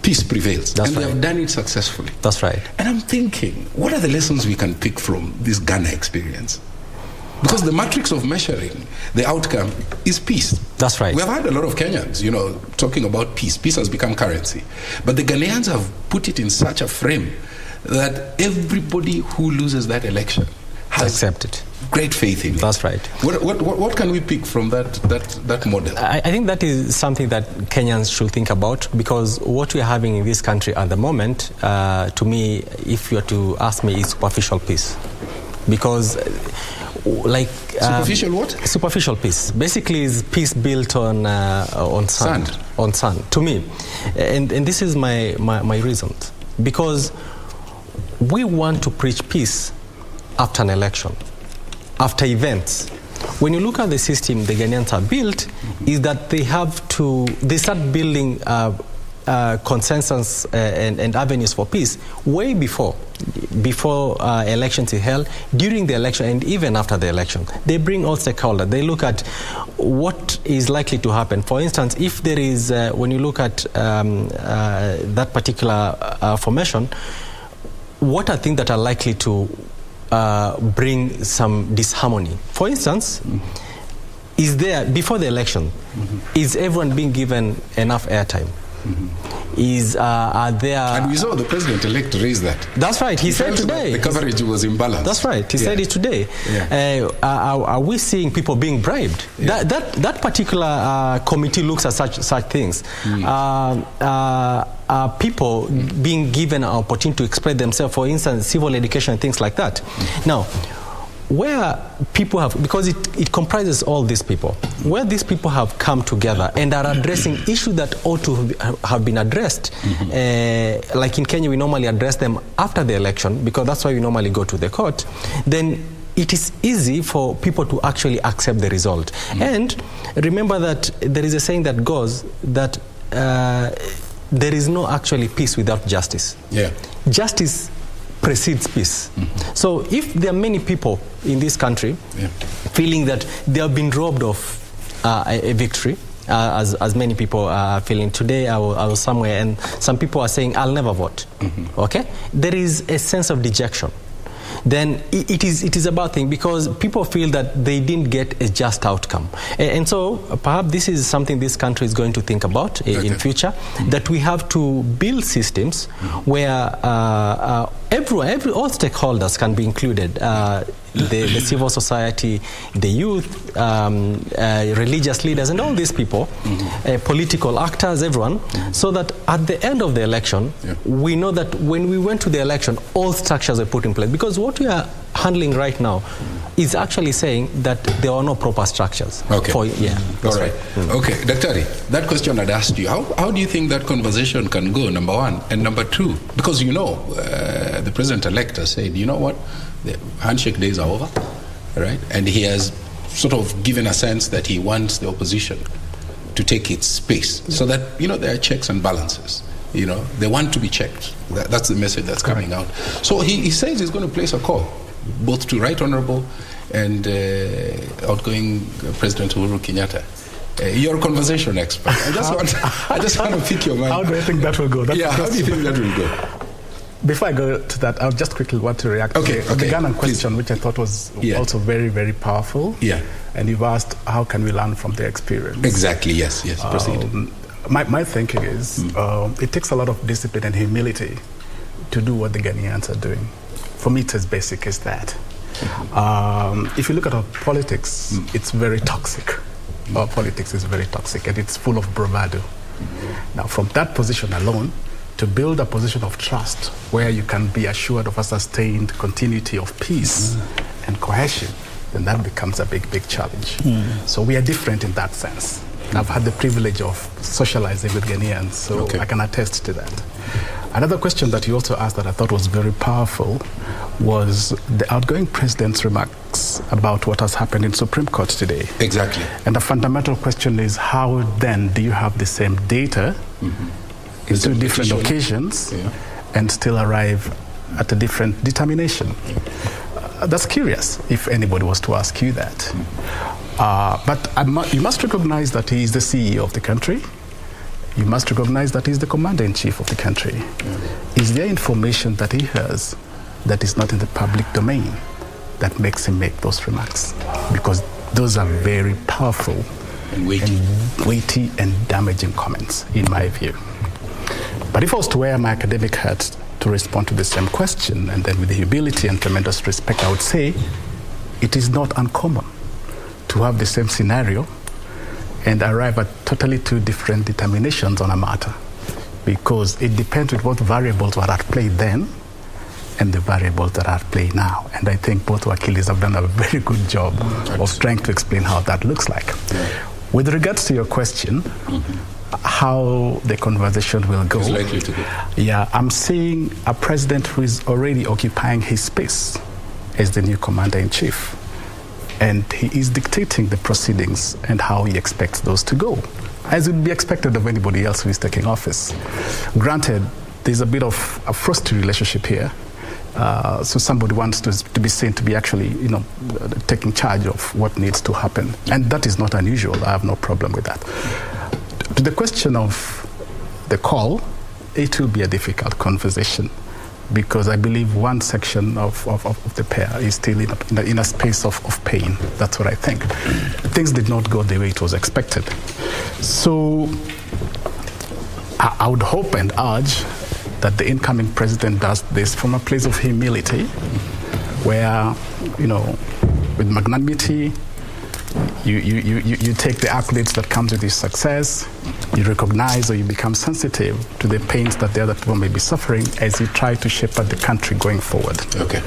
peace prevails. They have done it successfully. That's right. And I'm thinking, what are the lessons we can pick from this Ghana experience? Because the matrix of measuring the outcome is peace. That's right. We have had a lot of Kenyans, talking about peace. Peace has become currency. But the Ghanaians have put it in such a frame that everybody who loses that election has accepted. Great faith in it. That's right. What can we pick from that model? I think that is something that Kenyans should think about, because what we are having in this country at the moment, to me, if you were to ask me, is superficial peace. Because superficial what? Superficial peace. Basically, is peace built on sand. On sand. To me, and this is my reasons. Because we want to preach peace after an election, after events. When you look at the system the Ghanaians are built, is that they start building consensus and avenues for peace way before elections is held, during the election, and even after the election. They bring all stakeholders. They look at what is likely to happen. For instance, if there is, when you look at that particular formation, what are things that are likely to bring some disharmony? For instance, is there, before the election, is everyone being given enough airtime? Are there... And we saw the president-elect raise that. That's right. He said today. The coverage was imbalanced. That's right. He said it today. Yeah. Are we seeing people being bribed? Yeah. That particular committee looks at such things. People being given an opportunity to express themselves, for instance, civil education and things like that. Now, where people have, because it comprises all these people, where these people have come together and are addressing issues that ought to have been addressed, like in Kenya we normally address them after the election, because that's why we normally go to the court, then it is easy for people to actually accept the result. And remember that there is a saying that goes that there is no actually peace without justice. Justice precedes peace. So if there are many people in this country feeling that they have been robbed of a victory, as many people are feeling today, I was somewhere and some people are saying, I'll never vote. Okay? There is a sense of dejection. Then it is a bad thing, because people feel that they didn't get a just outcome. And so perhaps this is something this country is going to think about in future, that we have to build systems where all stakeholders can be included. The civil society, the youth, religious leaders, and all these people, political actors, everyone, so that at the end of the election, we know that when we went to the election, all structures were put in place. Because what we are handling right now is actually saying that there are no proper structures. Okay. All right. Okay, Daktari, that question I'd asked you, how do you think that conversation can go, number one? And number two, because the president-elect has said, you know what, the handshake days are over, right? And he has sort of given a sense that he wants the opposition to take its space, so that, there are checks and balances. They want to be checked. That's the message that's coming out. So he says he's going to place a call, both to Right Honorable and outgoing President Uhuru Kenyatta. You're a conversation expert. I just want to pick your mind. How do I think that will go? How do you think that will go? Before I go to that, I'll just quickly want to react to the Ghana question, which I thought was also very, very powerful. And you've asked, how can we learn from their experience? Exactly, yes, proceed. My thinking is, it takes a lot of discipline and humility to do what the Ghanaians are doing. For me, it's as basic as that. If you look at our politics, it's very toxic. Our politics is very toxic, and it's full of bravado. Now, from that position alone, to build a position of trust where you can be assured of a sustained continuity of peace and cohesion, then that becomes a big, big challenge. So we are different in that sense. I've had the privilege of socializing with Ghanaians, so I can attest to that. Another question that you also asked that I thought was very powerful was the outgoing president's remarks about what has happened in Supreme Court today. Exactly. And the fundamental question is, how then do you have the same data in two different occasions and still arrive at a different determination? That's curious if anybody was to ask you that. But you must recognize that he is the CEO of the country. You must recognize that he's the commander-in-chief of the country. Is there information that he has that is not in the public domain that makes him make those remarks? Because those are very powerful and weighty and damaging comments, in my view. But if I was to wear my academic hat to respond to the same question, and then with the humility and tremendous respect, I would say it is not uncommon to have the same scenario and arrive at totally two different determinations on a matter, because it depends with what variables were at play then and the variables that are at play now. And I think both Wakilis have done a very good job of trying to explain how that looks like. With regards to your question, how the conversation will go. It's likely to go. Yeah, I'm seeing a president who is already occupying his space as the new commander-in-chief. And he is dictating the proceedings and how he expects those to go, as would be expected of anybody else who is taking office. Granted, there's a bit of a frosty relationship here. So somebody wants to be seen to be actually, taking charge of what needs to happen. And that is not unusual. I have no problem with that. To the question of the call, it will be a difficult conversation, because I believe one section of the pair is still in a space of pain. That's what I think. Things did not go the way it was expected. So I would hope and urge that the incoming president does this from a place of humility, where, with magnanimity, you take the accolades that comes with his success, you recognize or you become sensitive to the pains that the other people may be suffering as you try to shepherd the country going forward. Okay.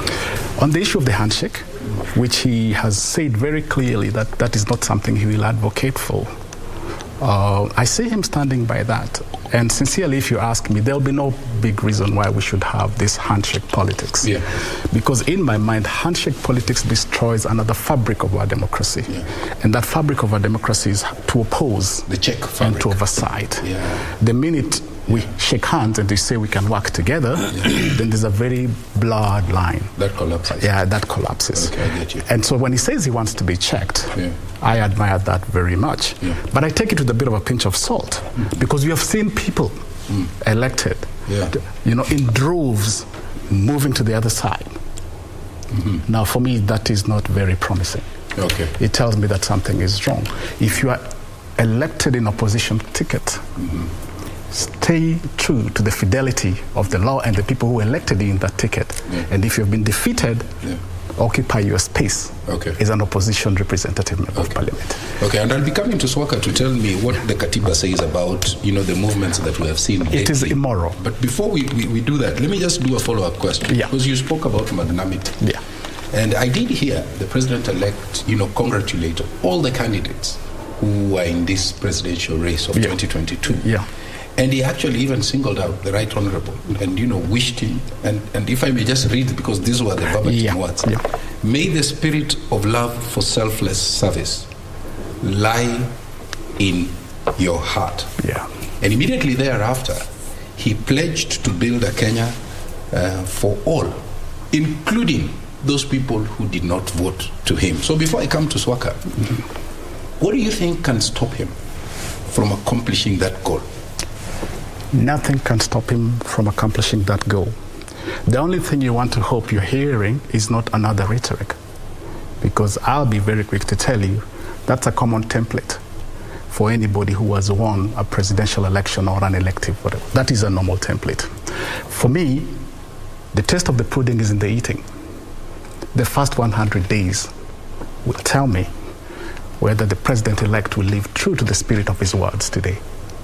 On the issue of the handshake, which he has said very clearly that is not something he will advocate for, I see him standing by that. And sincerely, if you ask me, there'll be no big reason why we should have this handshake politics. Yeah. Because in my mind, handshake politics destroys another fabric of our democracy. Yeah. And that fabric of our democracy is to oppose the check fabric and to oversight. Yeah. The minute we shake hands and we say we can work together, then there's a very blurred line. That collapses. Yeah, that collapses. Okay, I get you. And so when he says he wants to be checked, I admire that very much. Yeah. But I take it with a bit of a pinch of salt, because we have seen people elected, in droves, moving to the other side. Now, for me, that is not very promising. Okay. It tells me that something is wrong. If you are elected in opposition ticket, stay true to the fidelity of the law and the people who elected you in that ticket. And if you've been defeated, occupy your space as an opposition representative member of parliament. Okay, and I'll be coming to Swaka to tell me what the Katiba says about, the movements that we have seen lately. It is immoral. But before we do that, let me just do a follow-up question. Yeah. Because you spoke about magnanimity. Yeah. And I did hear the president-elect, congratulate all the candidates who were in this presidential race of 2022. Yeah. And he actually even singled out the Right Honorable and, wished him. And if I may just read, because these were the verbatim words. Yeah. May the spirit of love for selfless service lie in your heart. Yeah. And immediately thereafter, he pledged to build a Kenya for all, including those people who did not vote to him. So before I come to Swaka, what do you think can stop him from accomplishing that goal? Nothing can stop him from accomplishing that goal. The only thing you want to hope you're hearing is not another rhetoric, because I'll be very quick to tell you that's a common template for anybody who has won a presidential election or an elective, whatever. That is a normal template. For me, the taste of the pudding is in the eating. The first 100 days will tell me whether the president-elect will live true to the spirit of his words today,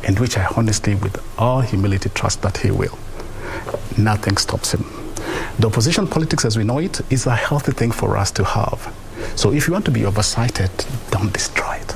and which I honestly, with all humility, trust that he will. Nothing stops him. The opposition politics as we know it is a healthy thing for us to have. So if you want to be oversighted, don't destroy it.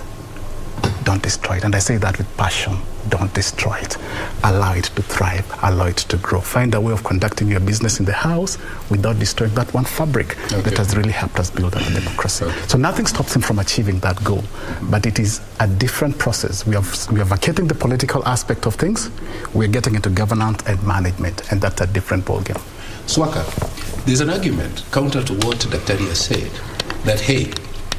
Don't destroy it. And I say that with passion. Don't destroy it. Allow it to thrive. Allow it to grow. Find a way of conducting your business in the house without destroying that one fabric that has really helped us build our democracy. So nothing stops him from achieving that goal. But it is a different process. We are vacating the political aspect of things. We're getting into governance and management. And that's a different ballgame. Swaka, there's an argument counter to what Dr. has said, that, hey,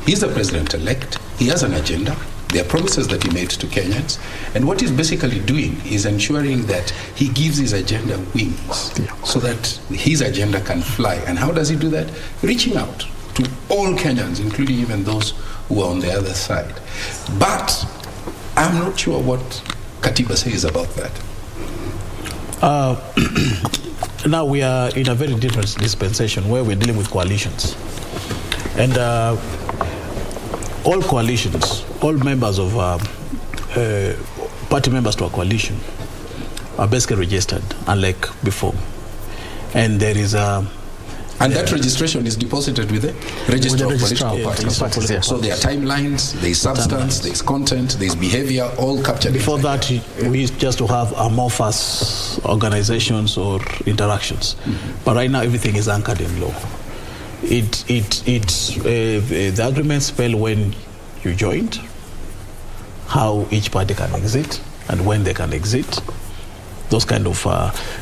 he's the president-elect, he has an agenda, there are promises that he made to Kenyans, and what he's basically doing is ensuring that he gives his agenda wings so that his agenda can fly. And how does he do that? Reaching out to all Kenyans, including even those who are on the other side. But I'm not sure what Katiba says about that. Now we are in a very different dispensation where we're dealing with coalitions. And all coalitions, all members of party members to a coalition are basically registered, unlike before. And there is a... And that registration is deposited with the Register of Political Parties. So there are timelines, there is substance, there is content, there is behavior, all captured. Before that, we used just to have amorphous organizations or interactions. But right now, everything is anchored in law. The agreements spell when you joined, how each party can exit, and when they can exit, those kind of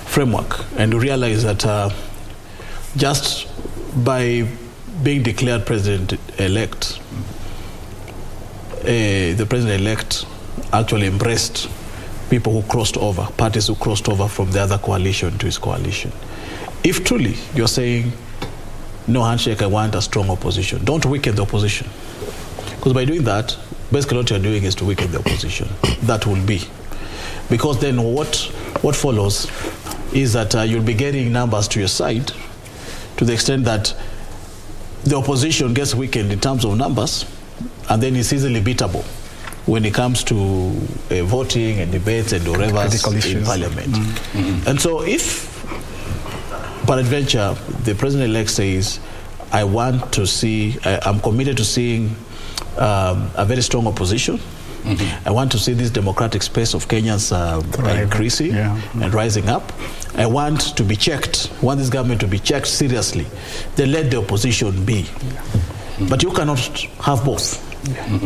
framework. And you realize that just by being declared president-elect, the president-elect actually embraced people who crossed over, parties who crossed over from the other coalition to his coalition. If truly you're saying, no handshake, I want a strong opposition, don't weaken the opposition. Because by doing that, basically what you're doing is to weaken the opposition. That will be. Because then what follows is that you'll be getting numbers to your side to the extent that the opposition gets weakened in terms of numbers, and then it's easily beatable when it comes to voting and debates and whatever in parliament. And so if, peradventure, the president-elect says, I want to see, I'm committed to seeing a very strong opposition. I want to see this democratic space of Kenyans increasing and rising up. I want to be checked, I want this government to be checked seriously. Then let the opposition be. But you cannot have both.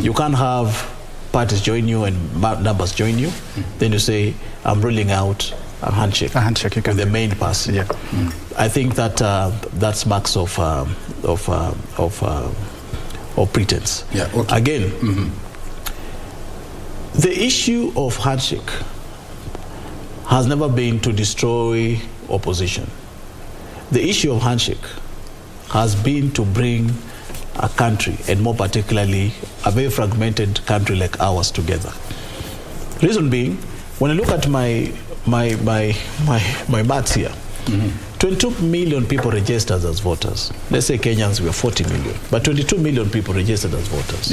You can't have parties join you and numbers join you. Then you say, I'm ruling out a handshake with the main party. I think that that's marks of pretense. Again, the issue of handshake has never been to destroy opposition. The issue of handshake has been to bring a country, and more particularly a very fragmented country like ours, together. Reason being, when I look at my maths here, 22 million people registered as voters. Let's say Kenyans were 40 million, but 22 million people registered as voters.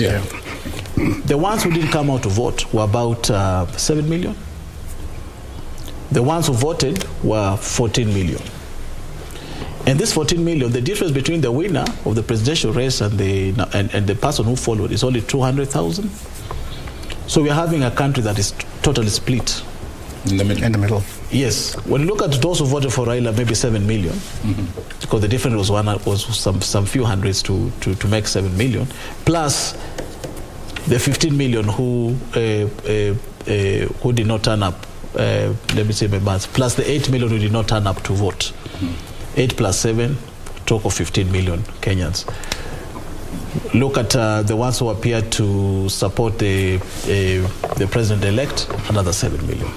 The ones who didn't come out to vote were about 7 million. The ones who voted were 14 million. And this 14 million, the difference between the winner of the presidential race and the person who followed is only 200,000. So we're having a country that is totally split. In the middle. Yes. When you look at those who voted for Raila, maybe 7 million, because the difference was some few hundreds to make 7 million, plus the 15 million who did not turn up, let me say my maths, plus the 8 million who did not turn up to vote. 8 plus 7, talk of 15 million Kenyans. Look at the ones who appeared to support the president-elect, another 7 million.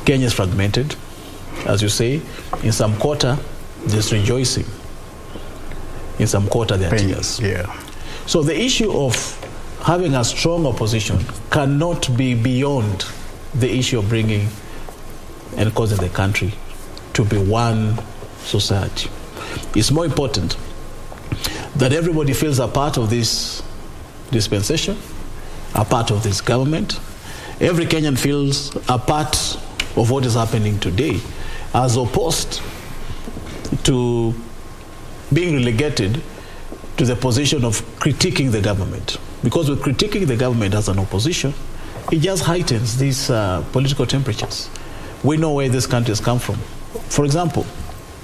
Kenya is fragmented, as you say. In some quarter, there's rejoicing. In some quarter, there are tears. So the issue of having a strong opposition cannot be beyond the issue of bringing and causing the country to be one society. It's more important that everybody feels a part of this dispensation, a part of this government. Every Kenyan feels a part of what is happening today, as opposed to being relegated to the position of critiquing the government. Because with critiquing the government as an opposition, it just heightens these political temperatures. We know where this country has come from. For example,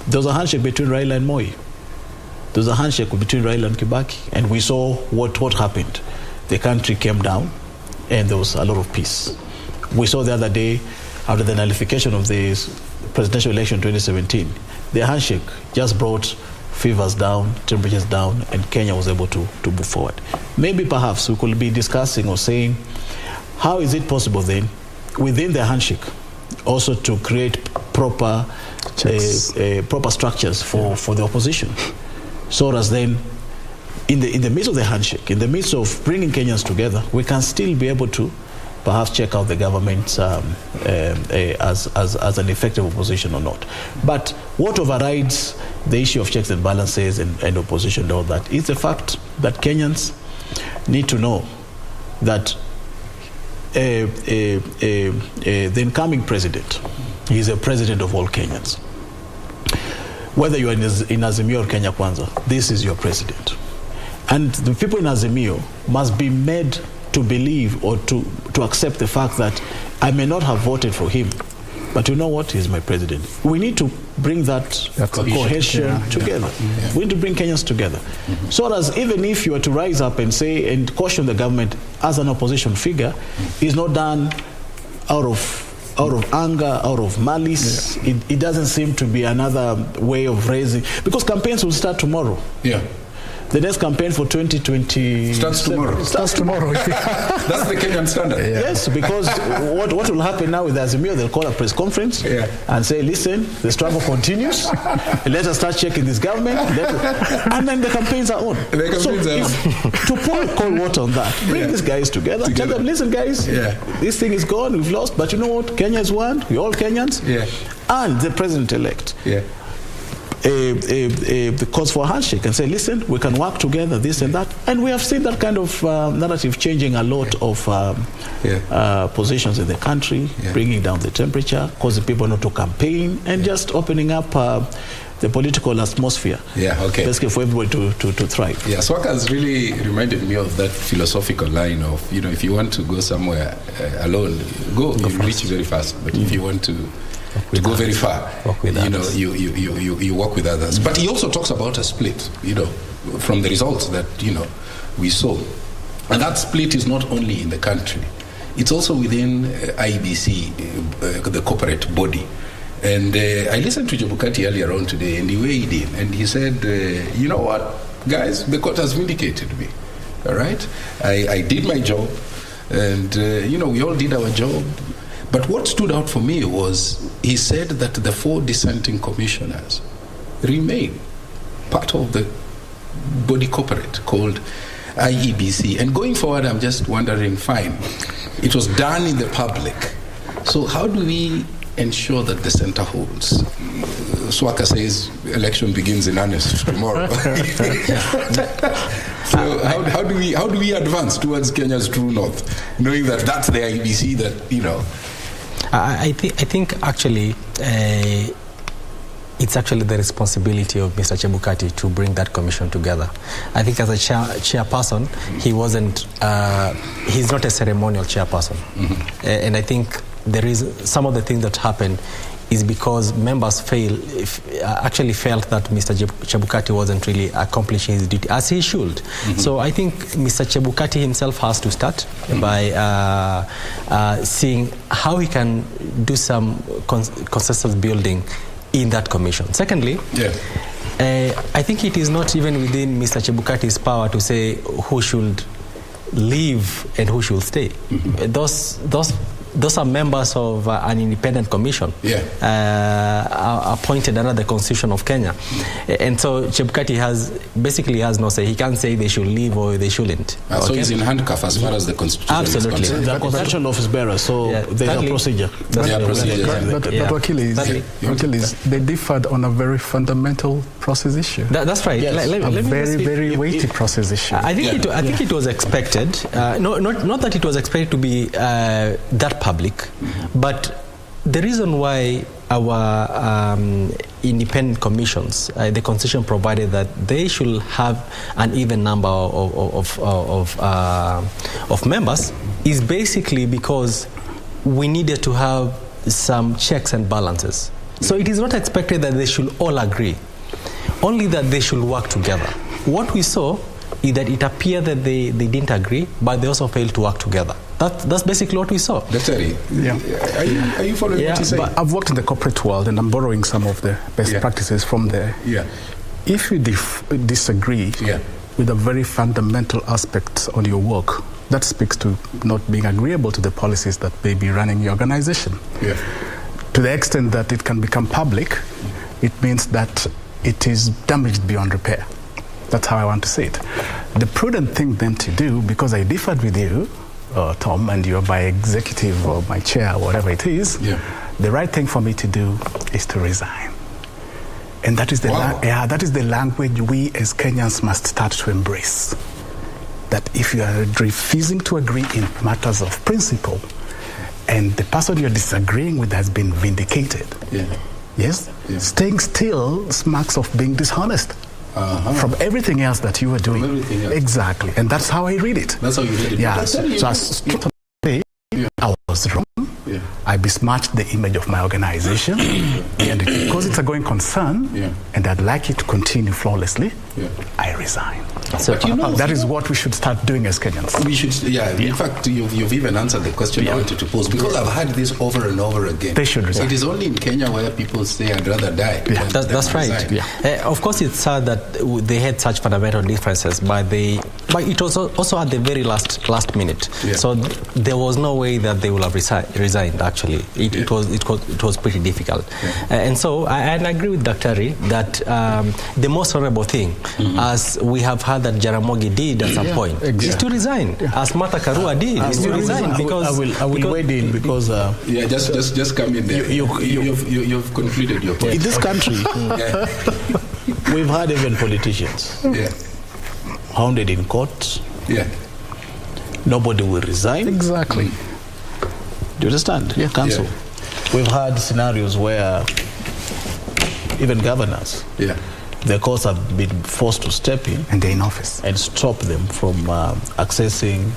there was a handshake between Raila and Moi. There was a handshake between Raila and Kibaki, and we saw what happened. The country came down, and there was a lot of peace. We saw the other day after the nullification of the presidential election 2017, the handshake just brought fevers down, temperatures down, and Kenya was able to move forward. Maybe perhaps we could be discussing or saying, how is it possible then, within the handshake, also to create proper structures for the opposition, so as then, in the midst of the handshake, in the midst of bringing Kenyans together, we can still be able to perhaps check out the government as an effective opposition or not. But what overrides the issue of checks and balances and opposition and all that is the fact that Kenyans need to know that the incoming president is a president of all Kenyans. Whether you are in Azimio or Kenya Kwanza, this is your president. And the people in Azimio must be made to believe or to accept the fact that I may not have voted for him, but you know what? He's my president. We need to bring that cohesion together. We need to bring Kenyans together. So that even if you were to rise up and say and caution the government as an opposition figure, it's not done out of anger, out of malice. It doesn't seem to be another way of raising, because campaigns will start tomorrow. The next campaign for 2020 starts tomorrow. Starts tomorrow. That's the Kenyan standard. Yes, because what will happen now with Azimio, they'll call a press conference and say, listen, the struggle continues. Let us start checking this government. And then the campaigns are on. To pour cold water on that, bring these guys together. Tell them, listen, guys, this thing is gone. We've lost. But you know what? Kenya is one. We're all Kenyans. And the president-elect. Calls for a handshake and say, listen, we can work together, this and that. And we have seen that kind of narrative changing a lot of positions in the country, bringing down the temperature, causing people not to campaign, and just opening up the political atmosphere. Basically for everybody to thrive. Swaka has really reminded me of that philosophical line of, if you want to go somewhere alone, you reach very fast. But if you want to go very far, you work with others. But he also talks about a split, from the results that, we saw. And that split is not only in the country, it's also within IEBC, the corporate body. And I listened to Chebukati earlier on today, and he weighed in, and he said, you know what, guys, the court has vindicated me, all right? I did my job, and, we all did our job. But what stood out for me was he said that the 4 dissenting commissioners remain part of the body corporate called IEBC. And going forward, I'm just wondering, fine, it was done in the public. So how do we ensure that the center holds? Swaka says election begins in earnest tomorrow. So how do we advance towards Kenya's true north, knowing that that's the IEBC that, I think actually it's actually the responsibility of Mr. Chebukati to bring that commission together. I think as a chairperson, he's not a ceremonial chairperson. And I think there is some of the things that happened is because members actually felt that Mr. Chebukati wasn't really accomplishing his duty as he should. So I think Mr. Chebukati himself has to start by seeing how he can do some consensus building in that commission. Secondly, I think it is not even within Mr. Chebukati's power to say who should leave and who should stay. Those are members of an independent commission appointed under the Constitution of Kenya. And so Chebukati has no say. He can't say they should leave or they shouldn't. So he's in handcuff as far as the Constitution is concerned. The Constitution office bearer, so there's a procedure. But Achilles, they differed on a very fundamental process issue. That's right. A very weighty process issue. I think it was expected. Not that it was expected to be that public, but the reason why our independent commissions, the Constitution provided that they should have an even number of members, is basically because we needed to have some checks and balances. So it is not expected that they should all agree, only that they should work together. What we saw is that it appeared that they didn't agree, but they also failed to work together. That's basically what we saw. Yeah. Are you following what you're saying? But I've worked in the corporate world, and I'm borrowing some of the best practices from there. Yeah. If you disagree with a very fundamental aspect on your work, that speaks to not being agreeable to the policies that may be running your organization. Yeah. To the extent that it can become public, it means that it is damaged beyond repair. That's how I want to see it. The prudent thing then to do, because I differed with you, Tom, and you're my executive or my chair, or whatever it is, the right thing for me to do is to resign. And that is the that is the language we as Kenyans must start to embrace. That if you are refusing to agree in matters of principle, and the person you're disagreeing with has been vindicated, staying still smacks of being dishonest from everything else that you were doing. Exactly, and that's how I read it. That's how you read it. Yeah, so I was wrong. I besmirched the image of my organization, and because it's a going concern, and I'd like it to continue flawlessly, I resign. So that is what we should start doing as Kenyans. We should, in fact, you've even answered the question I wanted to pose, because I've had this over and over again. They should resign. It is only in Kenya where people say, I'd rather die. That's right. Of course, it's sad that they had such fundamental differences, but it was also at the very last minute. So there was no way that they would have resigned. Actually, it was pretty difficult, and so I agree with Daktari that the most honorable thing, as we have heard that Jaramogi did at some point, is to resign, as Martha Karua did, is to resign. Because I will wade in because just come in there. You've concluded your point. In this country, we've had even politicians hounded in court. Nobody will resign. Exactly. Do you understand? Council. We've had scenarios where even governors, the courts have been forced to step in, and they're in office, and stop them from accessing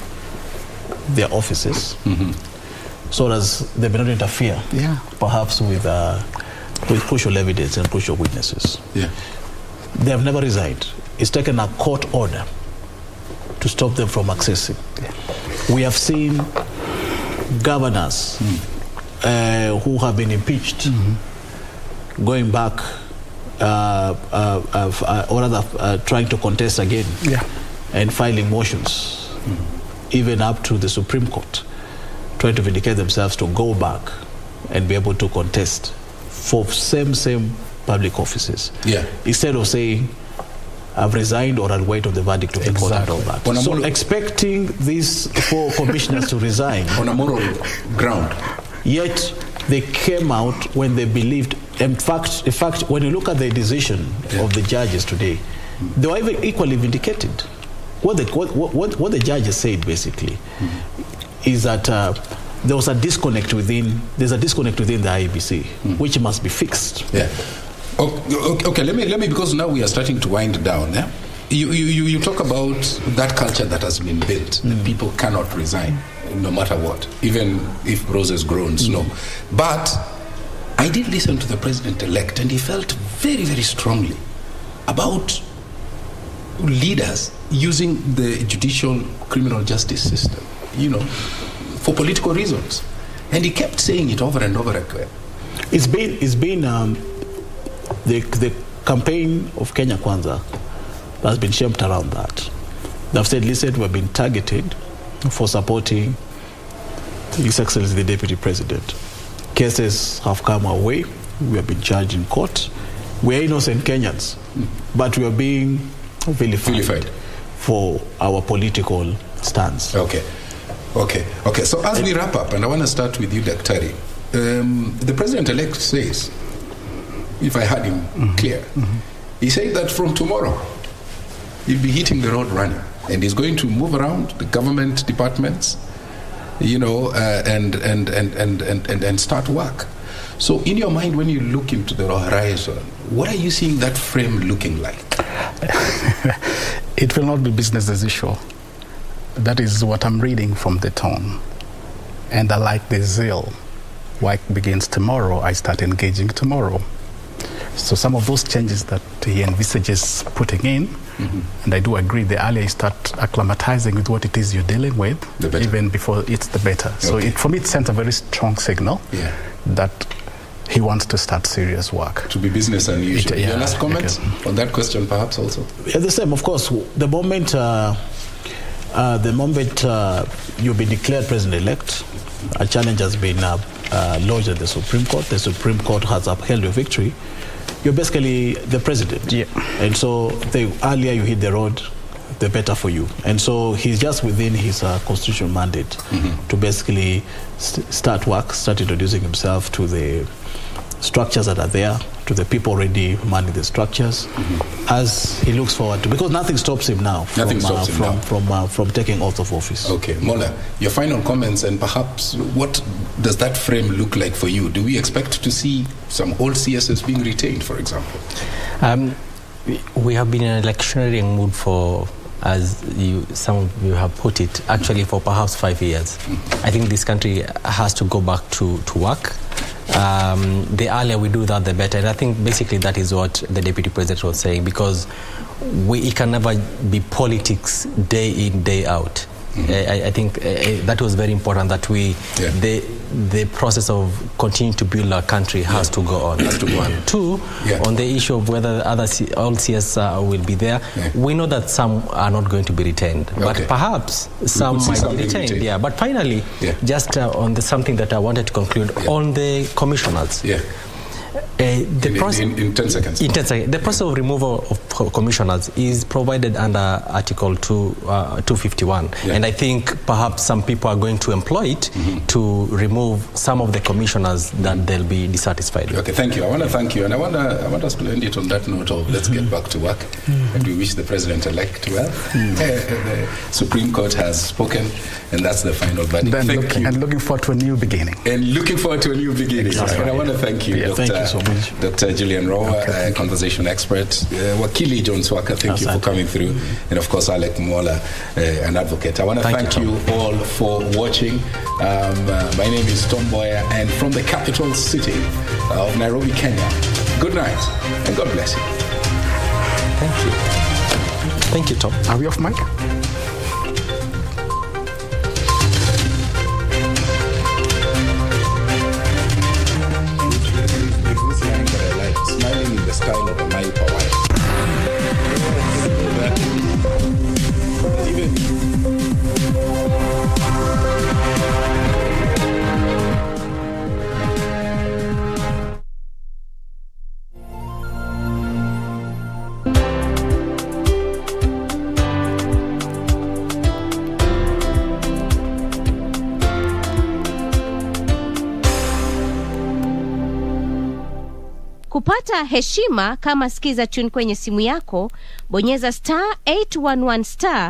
their offices, so as they may not interfere, perhaps with crucial evidence and crucial witnesses. They have never resigned. It's taken a court order to stop them from accessing. We have seen governors who have been impeached going back or rather trying to contest again and filing motions even up to the Supreme Court, trying to vindicate themselves to go back and be able to contest for same public offices, instead of saying I've resigned or I'll wait on the verdict of the court and all that. So expecting these 4 commissioners to resign on a moral ground, yet they came out when they believed. In fact, when you look at the decision of the judges today, they were even equally vindicated. What the judges said basically is that there's a disconnect within the IEBC, which must be fixed. Okay, let me because now we are starting to wind down. You talk about that culture that has been built, that people cannot resign no matter what, even if roses grow in snow. But I did listen to the president-elect, and he felt very, very strongly about leaders using the judicial criminal justice system, for political reasons. And he kept saying it over and over again. It's been the campaign of Kenya Kwanza has been shaped around that. They've said, listen, we've been targeted for supporting His Excellency the Deputy President. Cases have come our way. We have been charged in court. We are innocent Kenyans, but we are being vilified for our political stance. Okay. So as we wrap up, and I want to start with you, Daktari, the president-elect says, if I had him clear, he said that from tomorrow he'll be hitting the road running, and he's going to move around the government departments, and start work. So in your mind, when you look into the horizon, what are you seeing that frame looking like? It will not be business as usual. That is what I'm reading from the tone. And I like the zeal. Work begins tomorrow, I start engaging tomorrow. So some of those changes that he envisages putting in, and I do agree, the earlier you start acclimatizing with what it is you're dealing with, even before it's the better. So for me, it sends a very strong signal that he wants to start serious work. To be business unusual. Your last comment on that question, perhaps also? Yeah, the same, of course. The moment you've been declared president-elect, a challenge has been lodged at the Supreme Court. The Supreme Court has upheld your victory. You're basically the president. Yeah. And so the earlier you hit the road, the better for you. And so he's just within his constitutional mandate to basically start introducing himself to the structures that are there, to the people already manning the structures, as he looks forward to, because nothing stops him now from taking oath of office. Okay, Mola, your final comments, and perhaps what does that frame look like for you? Do we expect to see some old CSs being retained, for example? We have been in an electionary mood for, as some of you have put it, actually for perhaps 5 years. I think this country has to go back to work. The earlier we do that, the better. And I think basically that is what the Deputy President was saying, because it can never be politics day in, day out. I think that was very important, that the process of continuing to build our country has to go on. Two, on the issue of whether all CS will be there, we know that some are not going to be retained, but perhaps some might be retained. Yeah. But finally, just on something that I wanted to conclude on the commissioners. In 10 seconds. The process of removal of commissioners is provided under Article 251. And I think perhaps some people are going to employ it to remove some of the commissioners that they'll be dissatisfied with. Okay, thank you. I want to thank you. And I want us to end it on that note of let's get back to work. And we wish the President-elect well. The Supreme Court has spoken, and that's the final verdict. Thank you. And looking forward to a new beginning. And looking forward to a new beginning. Exactly. And I want to thank you, thank you so much. Dr. Julian Rowa, conversation expert. Wakili John Swaka, thank you for coming through. And of course, Alec Mola, an advocate. I want to thank you all for watching. My name is Mboya, and from the capital city of Nairobi, Kenya, good night and God bless you. Thank you. Thank you, Tom. Are we off mic? Smiling in the style of a Maipa wife. Kupata heshima kama skiza tune kwenye simu yako, bonyeza *811*